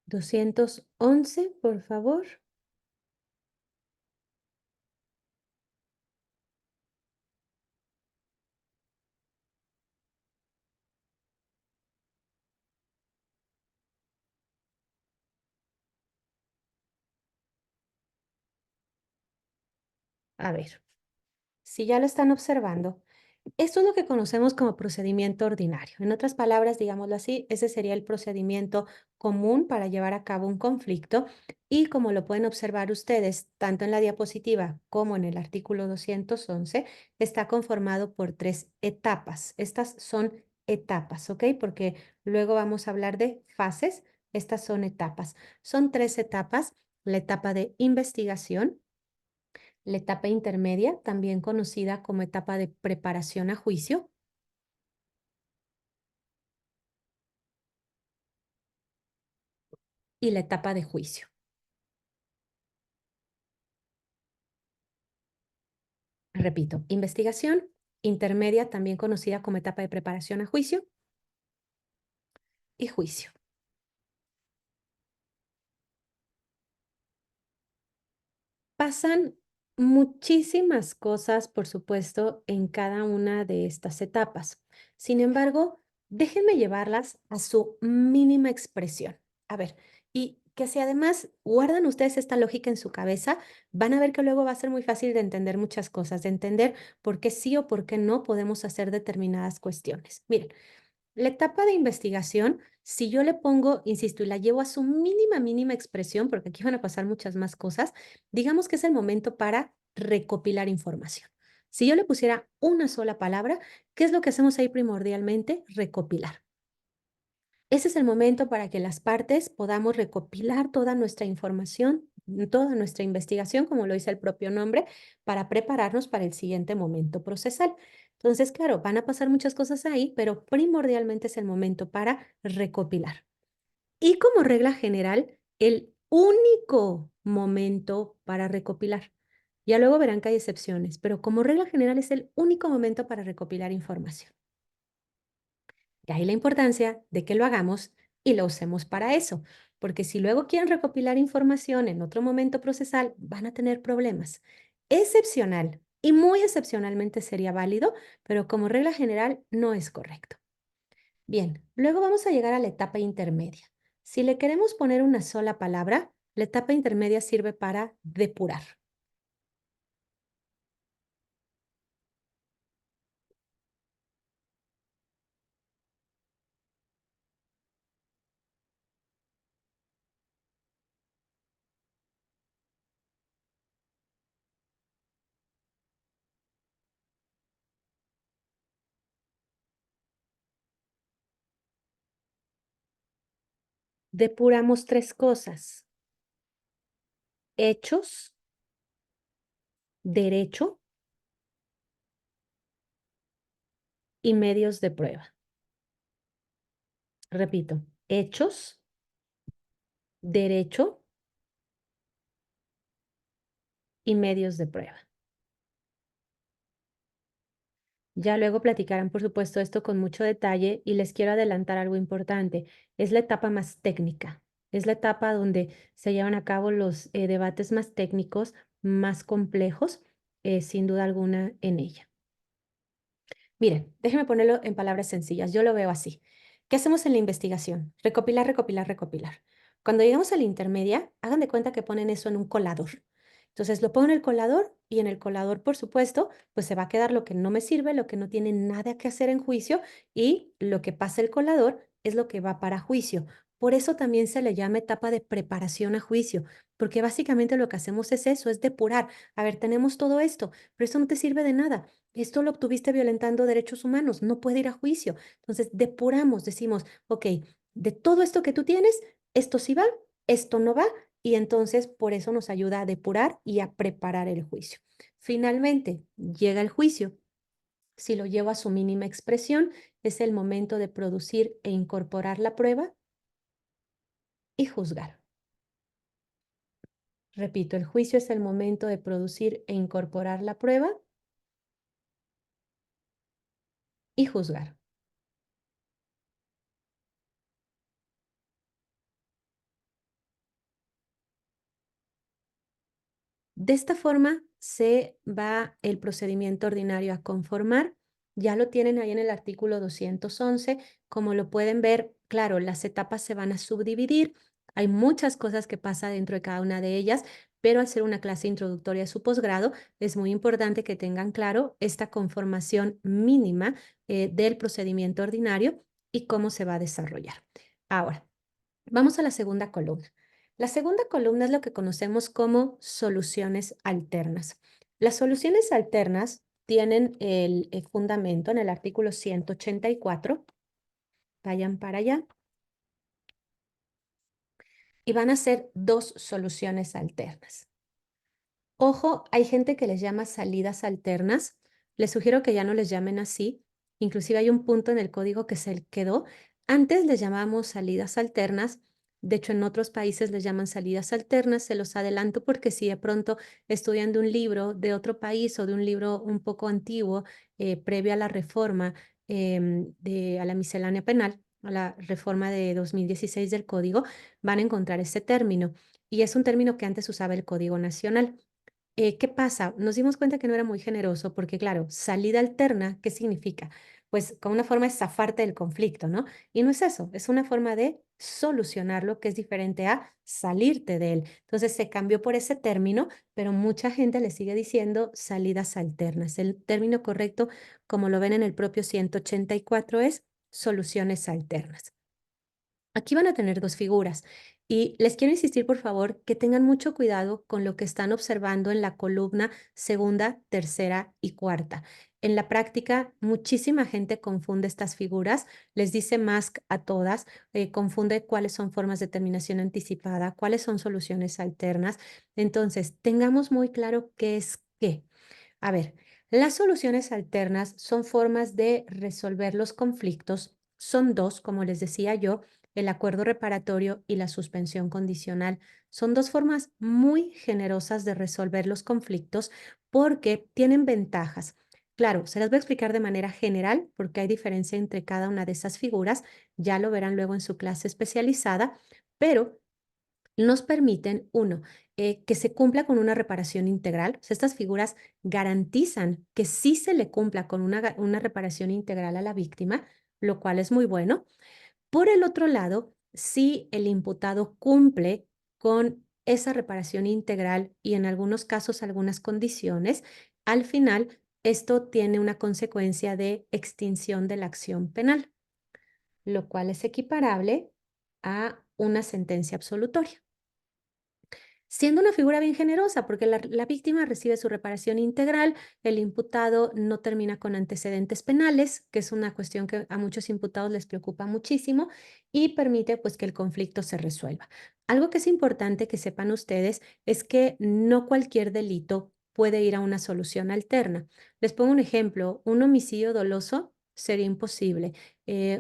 ¿211, por favor? A ver, si ya lo están observando, esto es lo que conocemos como procedimiento ordinario. En otras palabras, digámoslo así, ese sería el procedimiento común para llevar a cabo un conflicto y como lo pueden observar ustedes, tanto en la diapositiva como en el artículo 211, está conformado por 3 etapas. Estas son etapas, ¿ok? Porque luego vamos a hablar de fases. Estas son etapas. Son 3 etapas. La etapa de investigación, la etapa intermedia, también conocida como etapa de preparación a juicio, y la etapa de juicio. Repito, investigación intermedia, también conocida como etapa de preparación a juicio, y juicio. Pasan muchísimas cosas, por supuesto, en cada una de estas etapas. Sin embargo, déjenme llevarlas a su mínima expresión. A ver, y que si además guardan ustedes esta lógica en su cabeza, van a ver que luego va a ser muy fácil de entender muchas cosas, de entender por qué sí o por qué no podemos hacer determinadas cuestiones. Miren, la etapa de investigación, si yo le pongo, insisto, y la llevo a su mínima expresión, porque aquí van a pasar muchas más cosas, digamos que es el momento para recopilar información. Si yo le pusiera una sola palabra, ¿qué es lo que hacemos ahí primordialmente? Recopilar. Ese es el momento para que las partes podamos recopilar toda nuestra información, toda nuestra investigación, como lo dice el propio nombre, para prepararnos para el siguiente momento procesal. Entonces, claro, van a pasar muchas cosas ahí, pero primordialmente es el momento para recopilar. Y como regla general, el único momento para recopilar. Ya luego verán que hay excepciones, pero como regla general es el único momento para recopilar información. Y ahí la importancia de que lo hagamos y lo usemos para eso, porque si luego quieren recopilar información en otro momento procesal, van a tener problemas. Excepcional y muy excepcionalmente sería válido, pero como regla general no es correcto. Bien, luego vamos a llegar a la etapa intermedia. Si le queremos poner una sola palabra, la etapa intermedia sirve para depurar. Depuramos 3 cosas: hechos, derecho y medios de prueba. Repito, hechos, derecho y medios de prueba. Ya luego platicarán, por supuesto, esto con mucho detalle y les quiero adelantar algo importante. Es la etapa más técnica. Es la etapa donde se llevan a cabo los debates más técnicos, más complejos, sin duda alguna en ella. Miren, déjenme ponerlo en palabras sencillas. Yo lo veo así. ¿Qué hacemos en la investigación? Recopilar, recopilar, recopilar. Cuando llegamos a la intermedia, hagan de cuenta que ponen eso en un colador. Entonces lo pongo en el colador y en el colador, por supuesto, pues se va a quedar lo que no me sirve, lo que no tiene nada que hacer en juicio y lo que pasa el colador es lo que va para juicio. Por eso también se le llama etapa de preparación a juicio, porque básicamente lo que hacemos es eso, es depurar. A ver, tenemos todo esto, pero esto no te sirve de nada. Esto lo obtuviste violentando derechos humanos, no puede ir a juicio. Entonces, depuramos, decimos, ok, de todo esto que tú tienes, esto sí va, esto no va, y entonces por eso nos ayuda a depurar y a preparar el juicio. Finalmente, llega el juicio. Si lo llevo a su mínima expresión, es el momento de producir e incorporar la prueba y juzgar. Repito, el juicio es el momento de producir e incorporar la prueba y juzgar. De esta forma se va el procedimiento ordinario a conformar. Ya lo tienen ahí en el artículo 211. Como lo pueden ver, claro, las etapas se van a subdividir. Hay muchas cosas que pasa dentro de cada una de ellas, pero al ser una clase introductoria a su posgrado, es muy importante que tengan claro esta conformación mínima del procedimiento ordinario y cómo se va a desarrollar. Ahora, vamos a la segunda columna. La segunda columna es lo que conocemos como soluciones alternas. Las soluciones alternas tienen el fundamento en el artículo 184. Vayan para allá. Y van a ser 2 soluciones alternas. Ojo, hay gente que les llama salidas alternas. Les sugiero que ya no les llamen así. Inclusive hay un punto en el código que se quedó. Antes les llamábamos salidas alternas. De hecho, en otros países les llaman salidas alternas. Se los adelanto porque si de pronto estudian de un libro de otro país o de un libro un poco antiguo, previo a la reforma a la miscelánea penal, a la reforma de 2016 del código, van a encontrar este término. Y es un término que antes usaba el Código Nacional. ¿Qué pasa? Nos dimos cuenta que no era muy generoso porque, claro, salida alterna, ¿qué significa? Pues como una forma de zafarte del conflicto, ¿no? Y no es eso, es una forma de solucionarlo que es diferente a salirte de él. Entonces se cambió por ese término, pero mucha gente le sigue diciendo salidas alternas. El término correcto, como lo ven en el propio 184, es soluciones alternas. Aquí van a tener 2 figuras y les quiero insistir, por favor, que tengan mucho cuidado con lo que están observando en la columna segunda, tercera y cuarta. En la práctica, muchísima gente confunde estas figuras, les dice mask a todas, confunde cuáles son formas de terminación anticipada, cuáles son soluciones alternas. Entonces, tengamos muy claro qué es qué. A ver, las soluciones alternas son formas de resolver los conflictos. Son 2, como les decía yo, el acuerdo reparatorio y la suspensión condicional. Son 2 formas muy generosas de resolver los conflictos porque tienen ventajas. Claro, se las voy a explicar de manera general porque hay diferencia entre cada una de esas figuras. Ya lo verán luego en su clase especializada, pero nos permiten, uno, que se cumpla con una reparación integral. O sea, estas figuras garantizan que sí se le cumpla con una reparación integral a la víctima, lo cual es muy bueno. Por el otro lado, si el imputado cumple con esa reparación integral y en algunos casos algunas condiciones, al final esto tiene una consecuencia de extinción de la acción penal, lo cual es equiparable a una sentencia absolutoria. siendo una figura bien generosa, porque la víctima recibe su reparación integral, el imputado no termina con antecedentes penales, que es una cuestión que a muchos imputados les preocupa muchísimo, y permite pues que el conflicto se resuelva. Algo que es importante que sepan ustedes es que no cualquier delito puede ir a una solución alterna. Les pongo un ejemplo, un homicidio doloso sería imposible,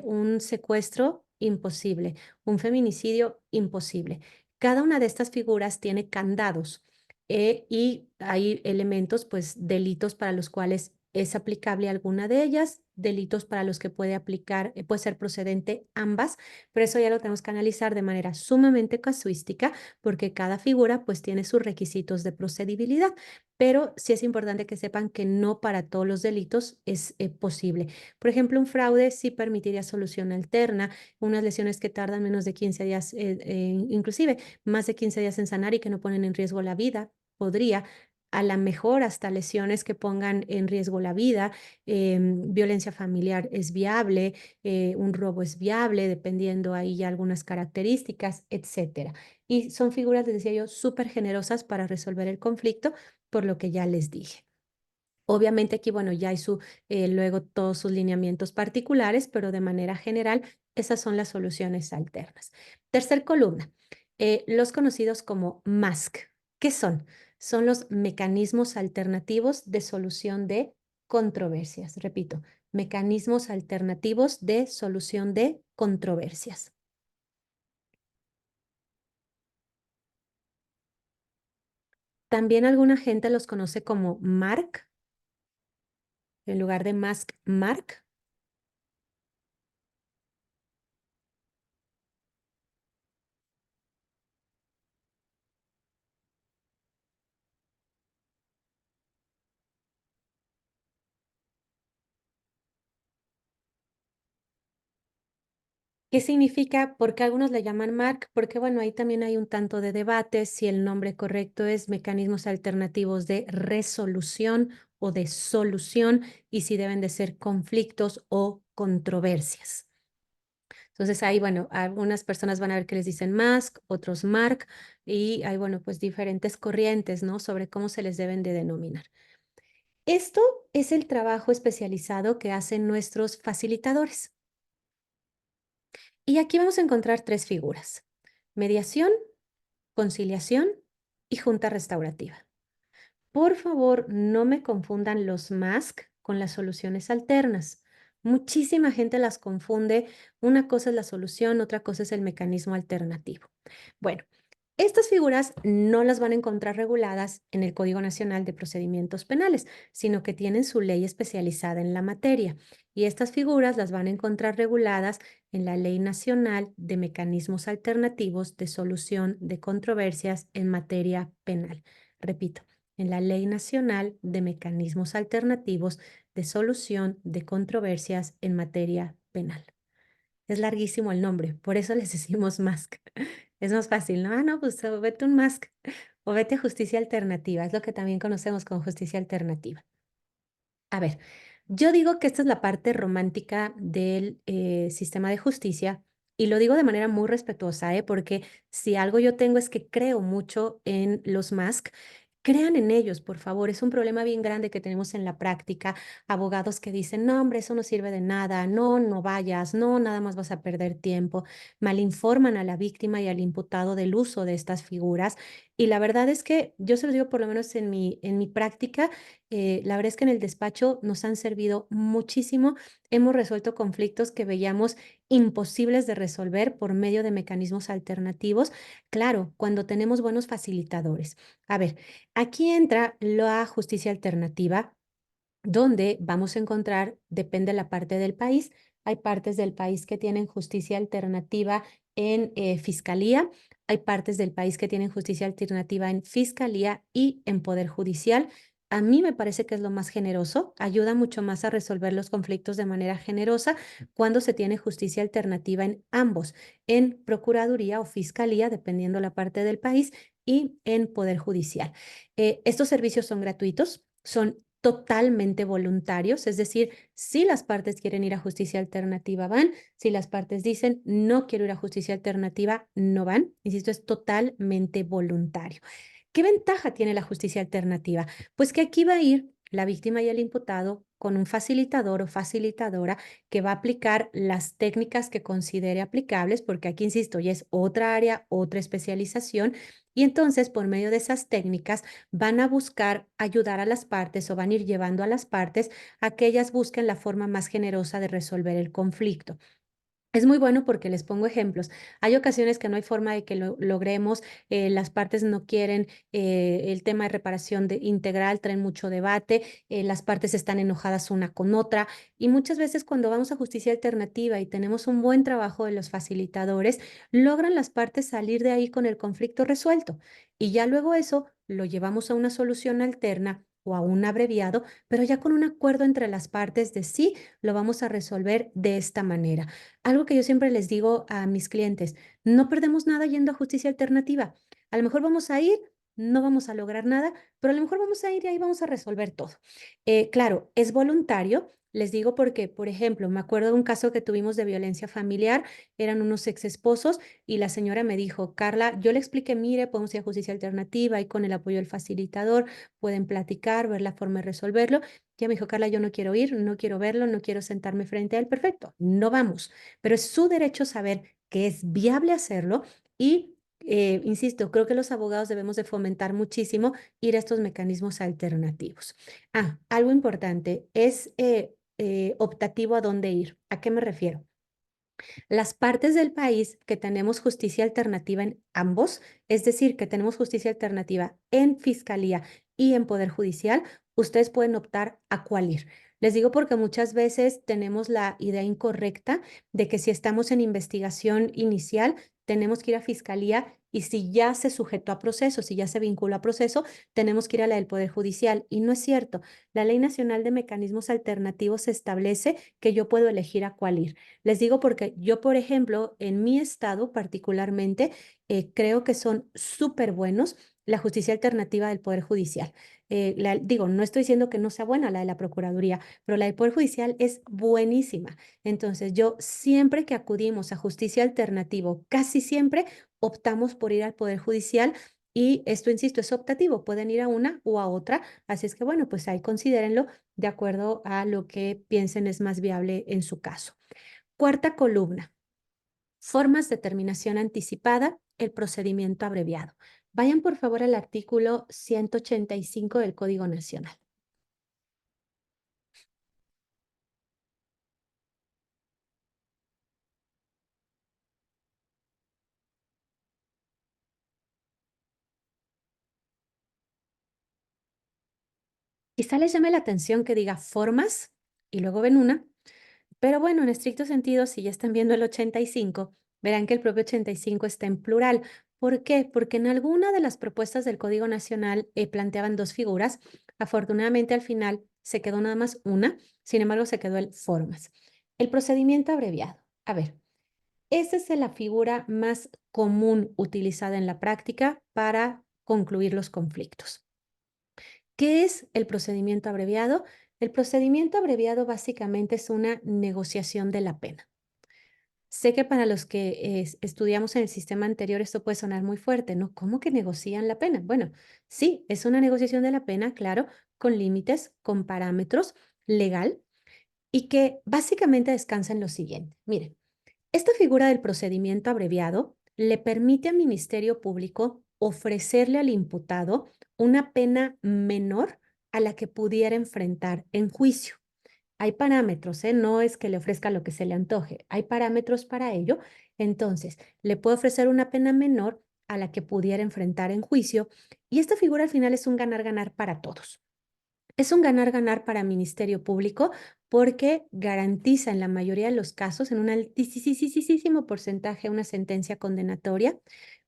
un secuestro imposible, un feminicidio imposible. Cada una de estas figuras tiene candados y hay elementos, pues delitos para los cuales es aplicable alguna de ellas, delitos para los que puede aplicar, puede ser procedente ambas, pero eso ya lo tenemos que analizar de manera sumamente casuística porque cada figura pues tiene sus requisitos de procedibilidad, pero sí es importante que sepan que no para todos los delitos es posible. Por ejemplo, un fraude sí permitiría solución alterna, unas lesiones que tardan menos de 15 días, inclusive más de 15 días en sanar y que no ponen en riesgo la vida, podría. A la mejor hasta lesiones que pongan en riesgo la vida, violencia familiar es viable, un robo es viable, dependiendo ahí ya algunas características, etcétera. Y son figuras, les decía yo, súper generosas para resolver el conflicto, por lo que ya les dije. Obviamente aquí, bueno, ya hay luego todos sus lineamientos particulares, pero de manera general, esas son las soluciones alternas. Tercer columna, los conocidos como MASC. ¿Qué son? Son los mecanismos alternativos de solución de controversias. Repito, mecanismos alternativos de solución de controversias. También alguna gente los conoce como MARC, en lugar de MASC, MARC. ¿Qué significa? ¿Por qué algunos le llaman MARC? Porque bueno, ahí también hay un tanto de debate si el nombre correcto es mecanismos alternativos de resolución o de solución y si deben de ser conflictos o controversias. Entonces ahí, bueno, algunas personas van a ver que les dicen MASC, otros MARC y hay, bueno, pues diferentes corrientes, ¿no? Sobre cómo se les deben de denominar. Esto es el trabajo especializado que hacen nuestros facilitadores. Y aquí vamos a encontrar tres figuras: mediación, conciliación y junta restaurativa. Por favor, no me confundan los MASC con las soluciones alternas. Muchísima gente las confunde. Una cosa es la solución, otra cosa es el mecanismo alternativo. Bueno, estas figuras no las van a encontrar reguladas en el Código Nacional de Procedimientos Penales, sino que tienen su ley especializada en la materia. Y estas figuras las van a encontrar reguladas en la Ley Nacional de Mecanismos Alternativos de Solución de Controversias en Materia Penal. Repito, en la Ley Nacional de Mecanismos Alternativos de Solución de Controversias en Materia Penal. Es larguísimo el nombre, por eso les decimos MASC. Es más fácil, ¿no? Ah, no, pues vete un MASC o vete a justicia alternativa, es lo que también conocemos como justicia alternativa. A ver, yo digo que esta es la parte romántica del sistema de justicia y lo digo de manera muy respetuosa, porque si algo yo tengo es que creo mucho en los MASC. Crean en ellos, por favor. Es un problema bien grande que tenemos en la práctica. Abogados que dicen, no, hombre, eso no sirve de nada, no, no vayas, no, nada más vas a perder tiempo. Malinforman a la víctima y al imputado del uso de estas figuras. Y la verdad es que yo se lo digo por lo menos en mi práctica, la verdad es que en el despacho nos han servido muchísimo. Hemos resuelto conflictos que veíamos imposibles de resolver por medio de mecanismos alternativos. Claro, cuando tenemos buenos facilitadores. A ver, aquí entra la justicia alternativa, donde vamos a encontrar, depende de la parte del país, hay partes del país que tienen justicia alternativa en fiscalía, hay partes del país que tienen justicia alternativa en fiscalía y en poder judicial. A mí me parece que es lo más generoso, ayuda mucho más a resolver los conflictos de manera generosa cuando se tiene justicia alternativa en ambos, en procuraduría o fiscalía, dependiendo la parte del país, y en poder judicial. Estos servicios son gratuitos, son totalmente voluntarios, es decir, si las partes quieren ir a justicia alternativa, van, si las partes dicen no quiero ir a justicia alternativa, no van. Insisto, es totalmente voluntario. ¿Qué ventaja tiene la justicia alternativa? Pues que aquí va a ir la víctima y el imputado con un facilitador o facilitadora que va a aplicar las técnicas que considere aplicables, porque aquí, insisto, ya es otra área, otra especialización, y entonces por medio de esas técnicas van a buscar ayudar a las partes o van a ir llevando a las partes a que ellas busquen la forma más generosa de resolver el conflicto. Es muy bueno porque les pongo ejemplos. Hay ocasiones que no hay forma de que lo logremos, las partes no quieren, el tema de reparación integral trae mucho debate, las partes están enojadas una con otra y muchas veces cuando vamos a justicia alternativa y tenemos un buen trabajo de los facilitadores, logran las partes salir de ahí con el conflicto resuelto y ya luego eso lo llevamos a una solución alterna o a un abreviado, pero ya con un acuerdo entre las partes de sí, lo vamos a resolver de esta manera. Algo que yo siempre les digo a mis clientes, no perdemos nada yendo a justicia alternativa. A lo mejor vamos a ir, no vamos a lograr nada, pero a lo mejor vamos a ir y ahí vamos a resolver todo. Claro, es voluntario. Les digo porque, por ejemplo, me acuerdo de un caso que tuvimos de violencia familiar, eran unos ex esposos y la señora me dijo, Carla, yo le expliqué, mire, podemos ir a justicia alternativa y con el apoyo del facilitador pueden platicar, ver la forma de resolverlo. Ya me dijo, Carla, yo no quiero ir, no quiero verlo, no quiero sentarme frente a él. Perfecto, no vamos, pero es su derecho saber que es viable hacerlo y, insisto, creo que los abogados debemos de fomentar muchísimo ir a estos mecanismos alternativos. Algo importante, es optativo a dónde ir. ¿A qué me refiero? Las partes del país que tenemos justicia alternativa en ambos, es decir, que tenemos justicia alternativa en fiscalía y en poder judicial, ustedes pueden optar a cuál ir. Les digo porque muchas veces tenemos la idea incorrecta de que si estamos en investigación inicial, tenemos que ir a fiscalía y si ya se sujetó a proceso, si ya se vinculó a proceso, tenemos que ir a la del Poder Judicial. Y no es cierto. La Ley Nacional de Mecanismos Alternativos establece que yo puedo elegir a cuál ir. Les digo porque yo, por ejemplo, en mi estado particularmente, creo que son súper buenos la justicia alternativa del Poder Judicial. Digo, no estoy diciendo que no sea buena la de la Procuraduría, pero la del Poder Judicial es buenísima. Entonces, yo siempre que acudimos a justicia alternativo, casi siempre optamos por ir al Poder Judicial y esto, insisto, es optativo, pueden ir a una o a otra, así es que bueno, pues ahí considérenlo de acuerdo a lo que piensen es más viable en su caso. Cuarta columna, formas de terminación anticipada, el procedimiento abreviado. Vayan por favor al artículo 185 del Código Nacional. Quizá les llame la atención que diga formas y luego ven una, pero bueno, en estricto sentido, si ya están viendo el 85, verán que el propio 85 está en plural. ¿Por qué? Porque en alguna de las propuestas del Código Nacional planteaban dos figuras. Afortunadamente al final se quedó nada más una, sin embargo se quedó el formas. El procedimiento abreviado. A ver, esa es la figura más común utilizada en la práctica para concluir los conflictos. ¿Qué es el procedimiento abreviado? El procedimiento abreviado básicamente es una negociación de la pena. Sé que para los que estudiamos en el sistema anterior esto puede sonar muy fuerte, ¿no? ¿Cómo que negocian la pena? Bueno, sí, es una negociación de la pena, claro, con límites, con parámetros, legal, y que básicamente descansa en lo siguiente. Miren, esta figura del procedimiento abreviado le permite al Ministerio Público ofrecerle al imputado una pena menor a la que pudiera enfrentar en juicio. Hay parámetros, ¿eh? No es que le ofrezca lo que se le antoje, hay parámetros para ello. Entonces, le puede ofrecer una pena menor a la que pudiera enfrentar en juicio y esta figura al final es un ganar-ganar para todos. Es un ganar-ganar para Ministerio Público porque garantiza en la mayoría de los casos, en un altísimo porcentaje, una sentencia condenatoria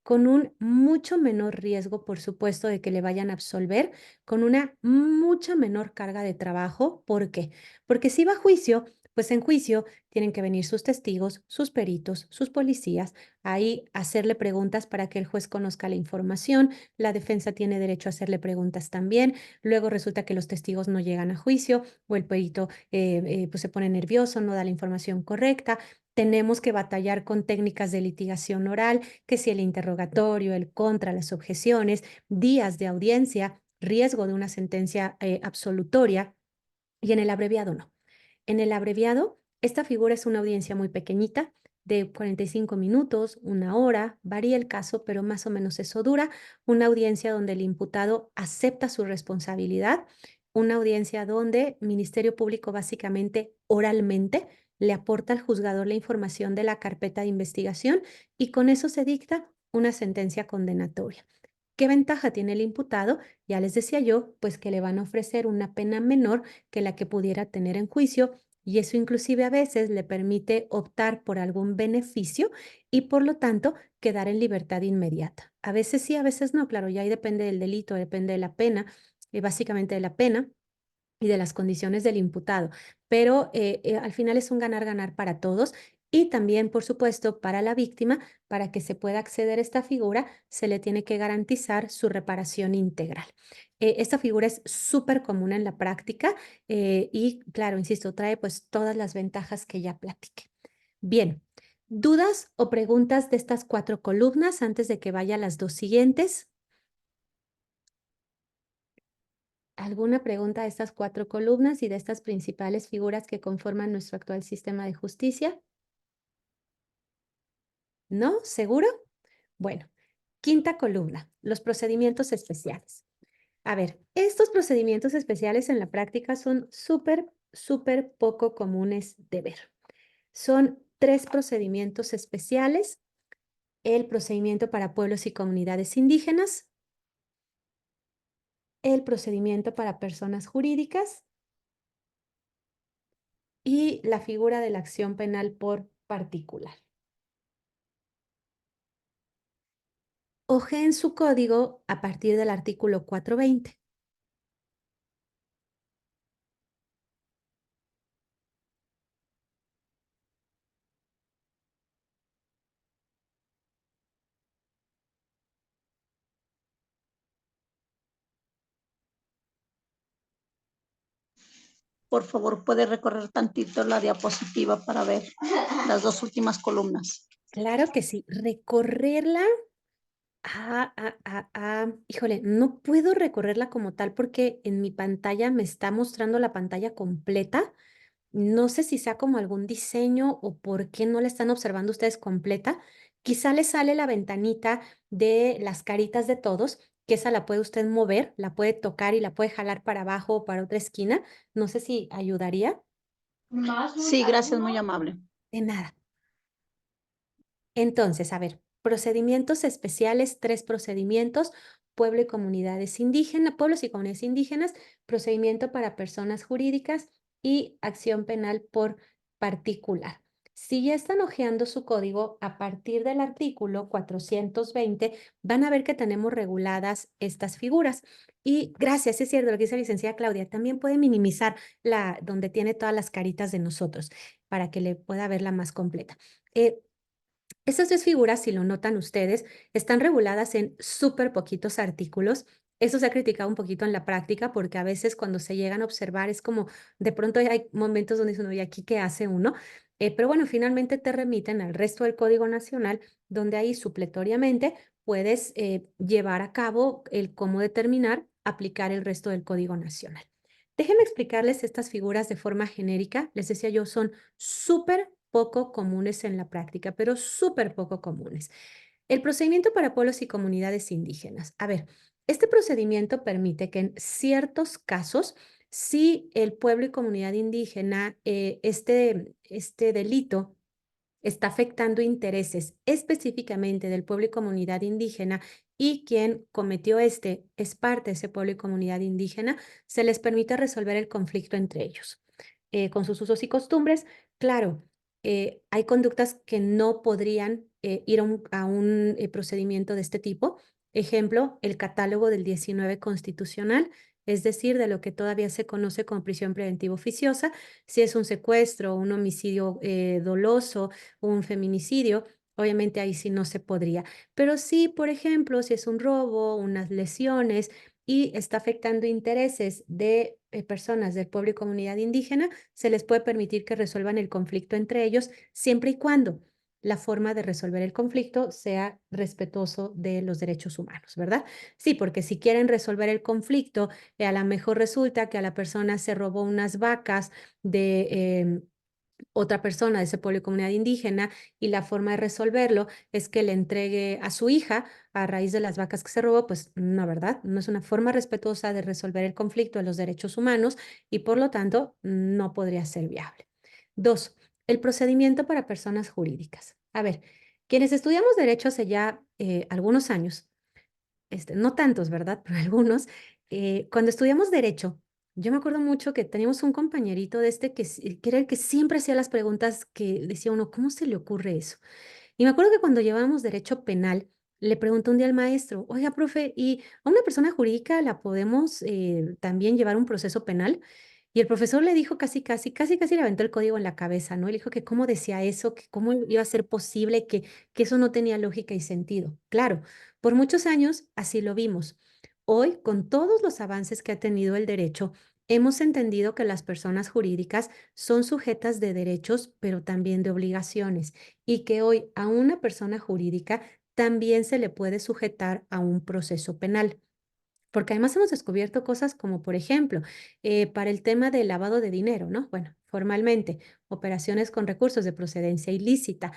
con un mucho menor riesgo, por supuesto, de que le vayan a absolver, con una mucha menor carga de trabajo. ¿Por qué? Porque si va a juicio, Pues en juicio tienen que venir sus testigos, sus peritos, sus policías, ahí hacerle preguntas para que el juez conozca la información, la defensa tiene derecho a hacerle preguntas también, luego resulta que los testigos no llegan a juicio o el perito pues se pone nervioso, no da la información correcta. Tenemos que batallar con técnicas de litigación oral, que si el interrogatorio, el contra, las objeciones, días de audiencia, riesgo de una sentencia absolutoria, y en el abreviado no. En el abreviado, esta figura es una audiencia muy pequeñita, de 45 minutos, una hora, varía el caso, pero más o menos eso dura. Una audiencia donde el imputado acepta su responsabilidad, una audiencia donde el Ministerio Público básicamente oralmente le aporta al juzgador la información de la carpeta de investigación y con eso se dicta una sentencia condenatoria. ¿Qué ventaja tiene el imputado? Ya les decía yo, pues que le van a ofrecer una pena menor que la que pudiera tener en juicio y eso inclusive a veces le permite optar por algún beneficio y por lo tanto quedar en libertad inmediata. A veces sí, a veces no, claro, ya ahí depende del delito, depende de la pena, básicamente de la pena y de las condiciones del imputado. Pero al final es un ganar-ganar para todos y también, por supuesto, para la víctima, para que se pueda acceder a esta figura, se le tiene que garantizar su reparación integral. Esta figura es súper común en la práctica y, claro, insisto, trae pues todas las ventajas que ya platiqué. Bien, ¿dudas o preguntas de estas 4 columnas antes de que vaya a las 2 siguientes? ¿Alguna pregunta de estas 4 columnas y de estas principales figuras que conforman nuestro actual sistema de justicia? ¿No? ¿Seguro? Bueno, quinta columna, los procedimientos especiales. A ver, estos procedimientos especiales en la práctica son súper poco comunes de ver. Son 3 procedimientos especiales: el procedimiento para pueblos y comunidades indígenas, el procedimiento para personas jurídicas y la figura de la acción penal por particular. Ojeen su código a partir del artículo 420. Por favor, puede recorrer tantito la diapositiva para ver las 2 últimas columnas. Claro que sí, recorrerla. Híjole, no puedo recorrerla como tal porque en mi pantalla me está mostrando la pantalla completa. No sé si sea como algún diseño o por qué no la están observando ustedes completa. Quizá les sale la ventanita de las caritas de todos, que esa la puede usted mover, la puede tocar y la puede jalar para abajo o para otra esquina. No sé si ayudaría. Sí, gracias, muy amable. De nada. Entonces, a ver, procedimientos especiales, 3 procedimientos: pueblo y comunidades indígenas, pueblos y comunidades indígenas, procedimiento para personas jurídicas y acción penal por particular. Si ya están hojeando su código, a partir del artículo 420 van a ver que tenemos reguladas estas figuras. Y gracias, es cierto lo que dice la licenciada Claudia, también puede minimizar donde tiene todas las caritas de nosotros para que le pueda verla más completa. Estas 3 figuras, si lo notan ustedes, están reguladas en súper poquitos artículos. Eso se ha criticado un poquito en la práctica porque a veces cuando se llegan a observar es como de pronto hay momentos donde dicen, oye, ¿aquí qué hace uno? Pero bueno, finalmente te remiten al resto del Código Nacional, donde ahí supletoriamente puedes llevar a cabo el cómo determinar, aplicar el resto del Código Nacional. Déjenme explicarles estas figuras de forma genérica. Les decía yo, son súper poco comunes en la práctica, pero súper poco comunes. El procedimiento para pueblos y comunidades indígenas. A ver, este procedimiento permite que en ciertos casos, si el pueblo y comunidad indígena, este delito está afectando intereses específicamente del pueblo y comunidad indígena y quien cometió es parte de ese pueblo y comunidad indígena, se les permite resolver el conflicto entre ellos. Con sus usos y costumbres, claro, hay conductas que no podrían ir a un procedimiento de este tipo. Ejemplo, el catálogo del 19 constitucional es decir, de lo que todavía se conoce como prisión preventiva oficiosa. Si es un secuestro, un homicidio doloso, un feminicidio, obviamente ahí sí no se podría. Pero sí, por ejemplo, si es un robo, unas lesiones y está afectando intereses de personas del pueblo y comunidad indígena, se les puede permitir que resuelvan el conflicto entre ellos, siempre y cuando la forma de resolver el conflicto sea respetuoso de los derechos humanos, ¿verdad? Sí, porque si quieren resolver el conflicto, a lo mejor resulta que a la persona se robó unas vacas de otra persona de ese pueblo y comunidad indígena y la forma de resolverlo es que le entregue a su hija a raíz de las vacas que se robó, pues no, ¿verdad? No es una forma respetuosa de resolver el conflicto de los derechos humanos y por lo tanto no podría ser viable. Dos, el procedimiento para personas jurídicas. A ver, quienes estudiamos derecho hace ya algunos años, no tantos, ¿verdad? Pero algunos, cuando estudiamos derecho, yo me acuerdo mucho que teníamos un compañerito de este que era el que siempre hacía las preguntas que decía uno, ¿cómo se le ocurre eso? Y me acuerdo que cuando llevábamos derecho penal, le preguntó un día al maestro, oiga, profe, ¿y a una persona jurídica la podemos también llevar un proceso penal? Y el profesor le dijo casi le aventó el código en la cabeza, ¿no? Y le dijo que cómo decía eso, que cómo iba a ser posible, que eso no tenía lógica y sentido. Claro, por muchos años así lo vimos. Hoy, con todos los avances que ha tenido el derecho, hemos entendido que las personas jurídicas son sujetas de derechos, pero también de obligaciones, y que hoy a una persona jurídica también se le puede sujetar a un proceso penal. Porque además hemos descubierto cosas como, por ejemplo, para el tema del lavado de dinero, ¿no? Bueno, formalmente, operaciones con recursos de procedencia ilícita,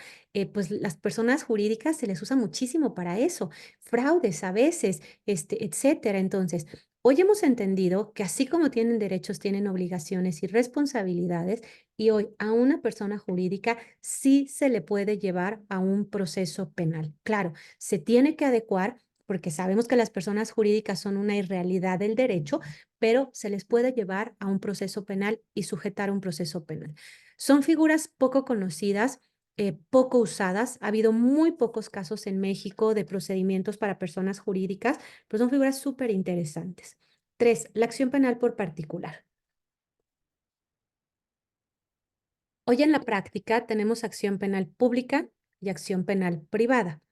pues las personas jurídicas se les usa muchísimo para eso, fraudes a veces, etcétera. Entonces, hoy hemos entendido que así como tienen derechos, tienen obligaciones y responsabilidades, y hoy a una persona jurídica sí se le puede llevar a un proceso penal. Claro, se tiene que adecuar porque sabemos que las personas jurídicas son una irrealidad del derecho, pero se les puede llevar a un proceso penal y sujetar a un proceso penal. Son figuras poco conocidas, poco usadas. Ha habido muy pocos casos en México de procedimientos para personas jurídicas, pero son figuras súper interesantes. Tres, la acción penal por particular. Hoy en la práctica tenemos acción penal pública y acción penal privada.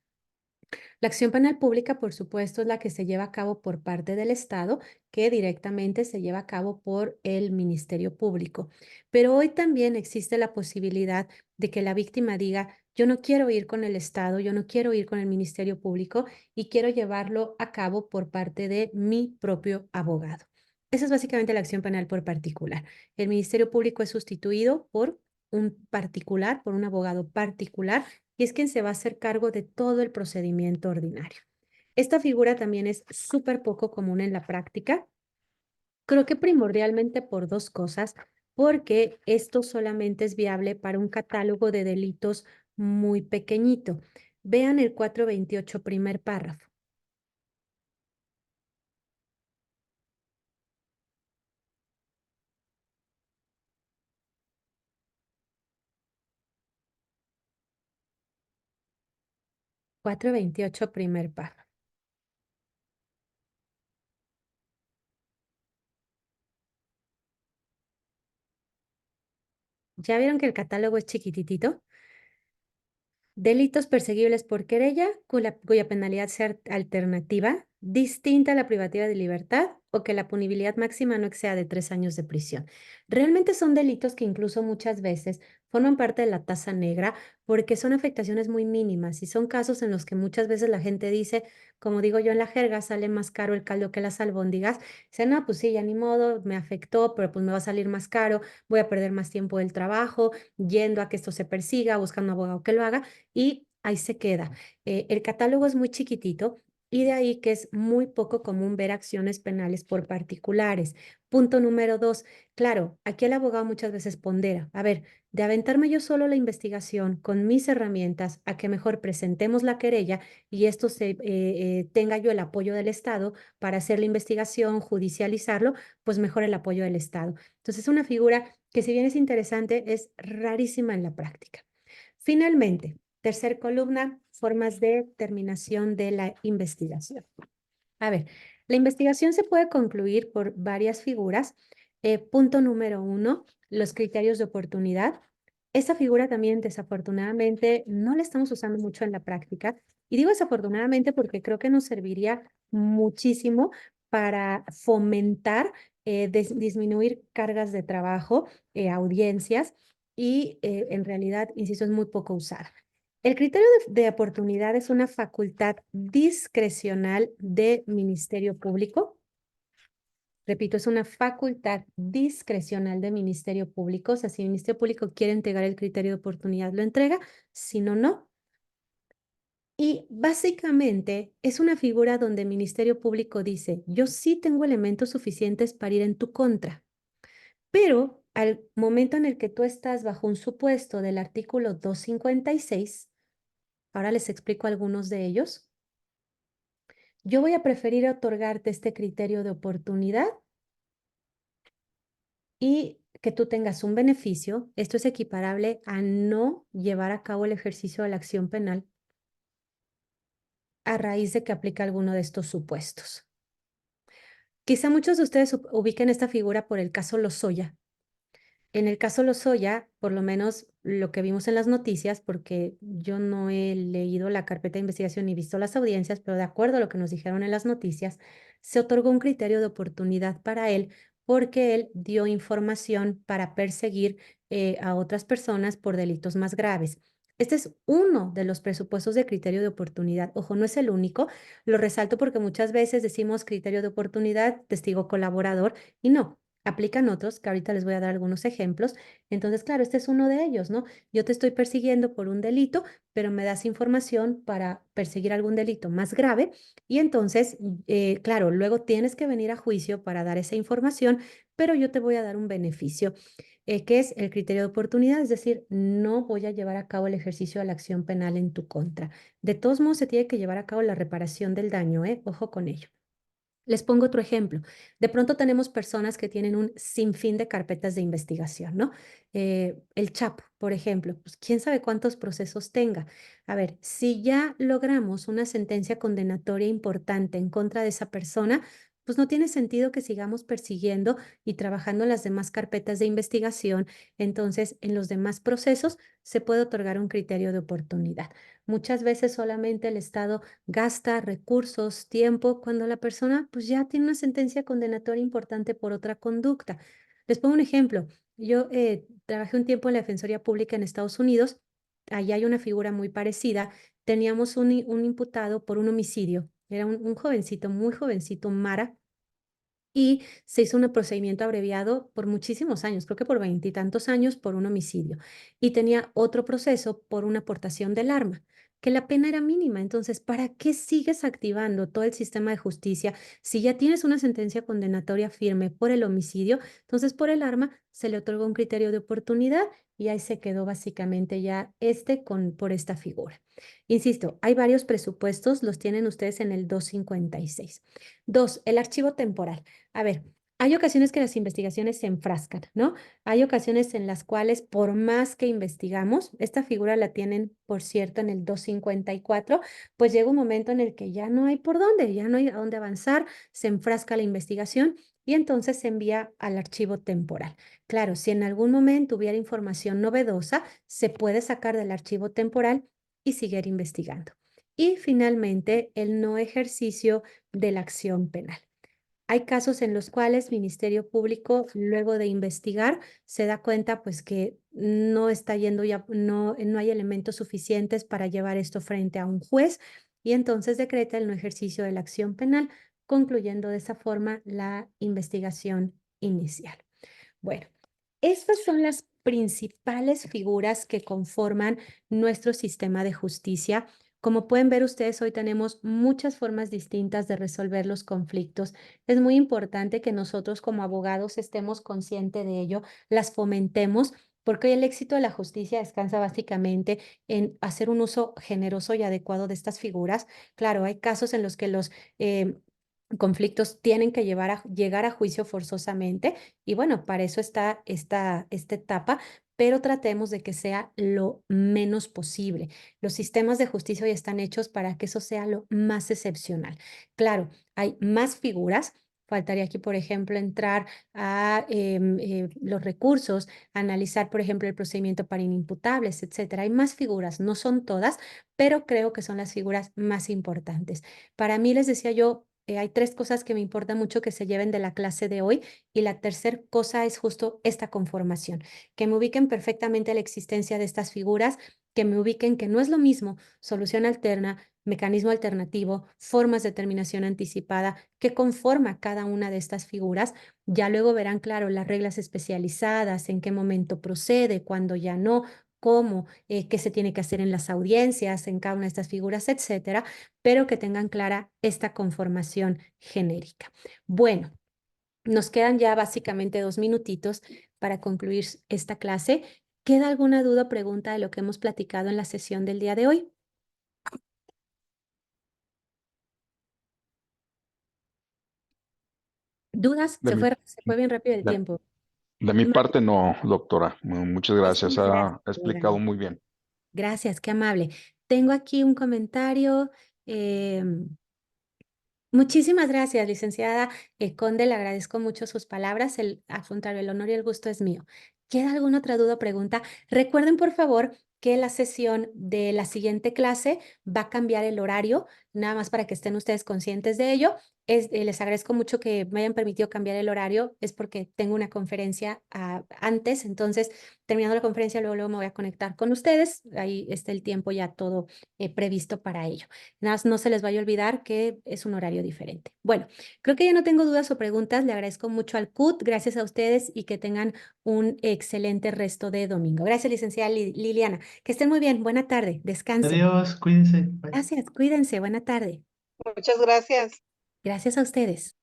La acción penal pública, por supuesto, es la que se lleva a cabo por parte del Estado, que directamente se lleva a cabo por el Ministerio Público. Pero hoy también existe la posibilidad de que la víctima diga, yo no quiero ir con el Estado, yo no quiero ir con el Ministerio Público y quiero llevarlo a cabo por parte de mi propio abogado. Esa es básicamente la acción penal por particular. El Ministerio Público es sustituido por un particular, por un abogado particular y es quien se va a hacer cargo de todo el procedimiento ordinario. Esta figura también es súper poco común en la práctica. Creo que primordialmente por dos cosas, porque esto solamente es viable para un catálogo de delitos muy pequeñito. Vean el 428 primer párrafo. Cuatro veintiocho primer párrafo. ¿Ya vieron que el catálogo es chiquititito? Delitos perseguibles por querella cuya penalidad sea alternativa, distinta a la privativa de libertad o que la punibilidad máxima no exceda de 3 años de prisión. Realmente son delitos que incluso muchas veces forman parte de la tasa negra porque son afectaciones muy mínimas y son casos en los que muchas veces la gente dice, como digo yo en la jerga, sale más caro el caldo que las albóndigas. Dice, no, pues sí, ya ni modo, me afectó, pero pues me va a salir más caro, voy a perder más tiempo del trabajo, yendo a que esto se persiga, buscando un abogado que lo haga y ahí se queda. El catálogo es muy chiquitito y de ahí que es muy poco común ver acciones penales por particulares. Punto número dos, claro, aquí el abogado muchas veces pondera, a ver, de aventarme yo solo la investigación con mis herramientas a que mejor presentemos la querella y esto tenga yo el apoyo del Estado para hacer la investigación, judicializarlo, pues mejor el apoyo del Estado. Entonces es una figura que si bien es interesante, es rarísima en la práctica. Finalmente, tercer columna, formas de terminación de la investigación. A ver, La investigación se puede concluir por varias figuras. Punto número 1, los criterios de oportunidad. Esta figura también, desafortunadamente, no la estamos usando mucho en la práctica. Y digo desafortunadamente porque creo que nos serviría muchísimo para fomentar, disminuir cargas de trabajo, audiencias, y en realidad, insisto, es muy poco usada. El criterio de oportunidad es una facultad discrecional del Ministerio Público. Repito, es una facultad discrecional del Ministerio Público. O sea, si el Ministerio Público quiere entregar el criterio de oportunidad, lo entrega. Si no, no. Y básicamente es una figura donde el Ministerio Público dice, yo sí tengo elementos suficientes para ir en tu contra. Pero al momento en el que tú estás bajo un supuesto del artículo 256, ahora les explico algunos de ellos. Yo voy a preferir otorgarte este criterio de oportunidad y que tú tengas un beneficio. Esto es equiparable a no llevar a cabo el ejercicio de la acción penal a raíz de que aplica alguno de estos supuestos. Quizá muchos de ustedes ubiquen esta figura por el caso Lozoya. En el caso Lozoya, por lo menos lo que vimos en las noticias, porque yo no he leído la carpeta de investigación ni visto las audiencias, pero de acuerdo a lo que nos dijeron en las noticias, se otorgó un criterio de oportunidad para él porque él dio información para perseguir a otras personas por delitos más graves. Este es uno de los presupuestos de criterio de oportunidad. Ojo, no es el único. Lo resalto porque muchas veces decimos criterio de oportunidad, testigo colaborador, y no. Aplican otros, que ahorita les voy a dar algunos ejemplos. Entonces, claro, este es uno de ellos, ¿no? Yo te estoy persiguiendo por un delito, pero me das información para perseguir algún delito más grave. Y entonces, claro, luego tienes que venir a juicio para dar esa información, pero yo te voy a dar un beneficio, que es el criterio de oportunidad, es decir, no voy a llevar a cabo el ejercicio de la acción penal en tu contra. De todos modos, se tiene que llevar a cabo la reparación del daño, ¿eh? Ojo con ello. Les pongo otro ejemplo. De pronto tenemos personas que tienen un sinfín de carpetas de investigación, ¿no? El Chapo, por ejemplo, pues quién sabe cuántos procesos tenga. A ver, si ya logramos una sentencia condenatoria importante en contra de esa persona, pues no tiene sentido que sigamos persiguiendo y trabajando en las demás carpetas de investigación. Entonces, en los demás procesos se puede otorgar un criterio de oportunidad. Muchas veces solamente el Estado gasta recursos, tiempo, cuando la persona pues ya tiene una sentencia condenatoria importante por otra conducta. Les pongo un ejemplo. Yo trabajé un tiempo en la Defensoría Pública en Estados Unidos. Allá hay una figura muy parecida. Teníamos un imputado por un homicidio. Era un jovencito, muy jovencito, Mara, y se hizo un procedimiento abreviado por muchísimos años, creo que por 20 y tantos años, por un homicidio. Y tenía otro proceso por una aportación del arma, que la pena era mínima. Entonces, ¿para qué sigues activando todo el sistema de justicia si ya tienes una sentencia condenatoria firme por el homicidio? Entonces, por el arma se le otorgó un criterio de oportunidad y ahí se quedó básicamente ya por esta figura. Insisto, hay varios presupuestos, los tienen ustedes en el 256. Dos, el archivo temporal. A ver, hay ocasiones que las investigaciones se enfrascan, ¿no? Hay ocasiones en las cuales, por más que investigamos, esta figura la tienen, por cierto, en el 254, pues llega un momento en el que ya no hay por dónde, ya no hay a dónde avanzar, se enfrasca la investigación y entonces se envía al archivo temporal. Claro, si en algún momento hubiera información novedosa, se puede sacar del archivo temporal y seguir investigando. Y finalmente, el no ejercicio de la acción penal. Hay casos en los cuales Ministerio Público, luego de investigar, se da cuenta pues que no está yendo ya, no hay elementos suficientes para llevar esto frente a un juez y entonces decreta el no ejercicio de la acción penal, concluyendo de esa forma la investigación inicial. Bueno, estas son las principales figuras que conforman nuestro sistema de justicia. Como pueden ver ustedes, hoy tenemos muchas formas distintas de resolver los conflictos. Es muy importante que nosotros como abogados estemos conscientes de ello, las fomentemos, porque hoy el éxito de la justicia descansa básicamente en hacer un uso generoso y adecuado de estas figuras. Claro, hay casos en los que los conflictos tienen que llegar a juicio forzosamente y bueno, para eso está esta etapa, pero tratemos de que sea lo menos posible. Los sistemas de justicia hoy están hechos para que eso sea lo más excepcional. Claro, hay más figuras. Faltaría aquí, por ejemplo, entrar a los recursos, analizar, por ejemplo, el procedimiento para inimputables, etcétera. Hay más figuras, no son todas, pero creo que son las figuras más importantes. Para mí, les decía yo, hay 3 cosas que me importa mucho que se lleven de la clase de hoy, y la tercera cosa es justo esta conformación, que me ubiquen perfectamente la existencia de estas figuras, que me ubiquen que no es lo mismo solución alterna, mecanismo alternativo, formas de terminación anticipada, que conforma cada una de estas figuras. Ya luego verán, claro, las reglas especializadas, en qué momento procede, cuándo ya no, cómo, qué se tiene que hacer en las audiencias, en cada una de estas figuras, etcétera, pero que tengan clara esta conformación genérica. Bueno, nos quedan ya básicamente 2 minutitos para concluir esta clase. ¿Queda alguna duda o pregunta de lo que hemos platicado en la sesión del día de hoy? ¿Dudas? De mi, Se fue bien rápido el de, tiempo. de mi Ma- parte no, doctora. Muchas gracias. Muchísimas gracias, Ha explicado Gaby. muy bien. Gracias, qué amable. Tengo aquí un comentario. Muchísimas gracias, licenciada Conde. Le agradezco mucho sus palabras. Al contrario, el honor y el gusto es mío. ¿Queda alguna otra duda o pregunta? Recuerden, por favor, que la sesión de la siguiente clase va a cambiar el horario, nada más para que estén ustedes conscientes de ello. Les agradezco mucho que me hayan permitido cambiar el horario, es porque tengo una conferencia antes, entonces terminando la conferencia, luego me voy a conectar con ustedes. Ahí está el tiempo ya todo previsto para ello. Nada más no se les vaya a olvidar que es un horario diferente. Bueno, creo que ya no tengo dudas o preguntas. Le agradezco mucho al CUT, gracias a ustedes y que tengan un excelente resto de domingo. Gracias, licenciada Liliana. Que estén muy bien. Buena tarde. Descansen. Adiós, cuídense. Bye. Gracias. Cuídense. Buena tarde. Muchas gracias. Gracias a ustedes.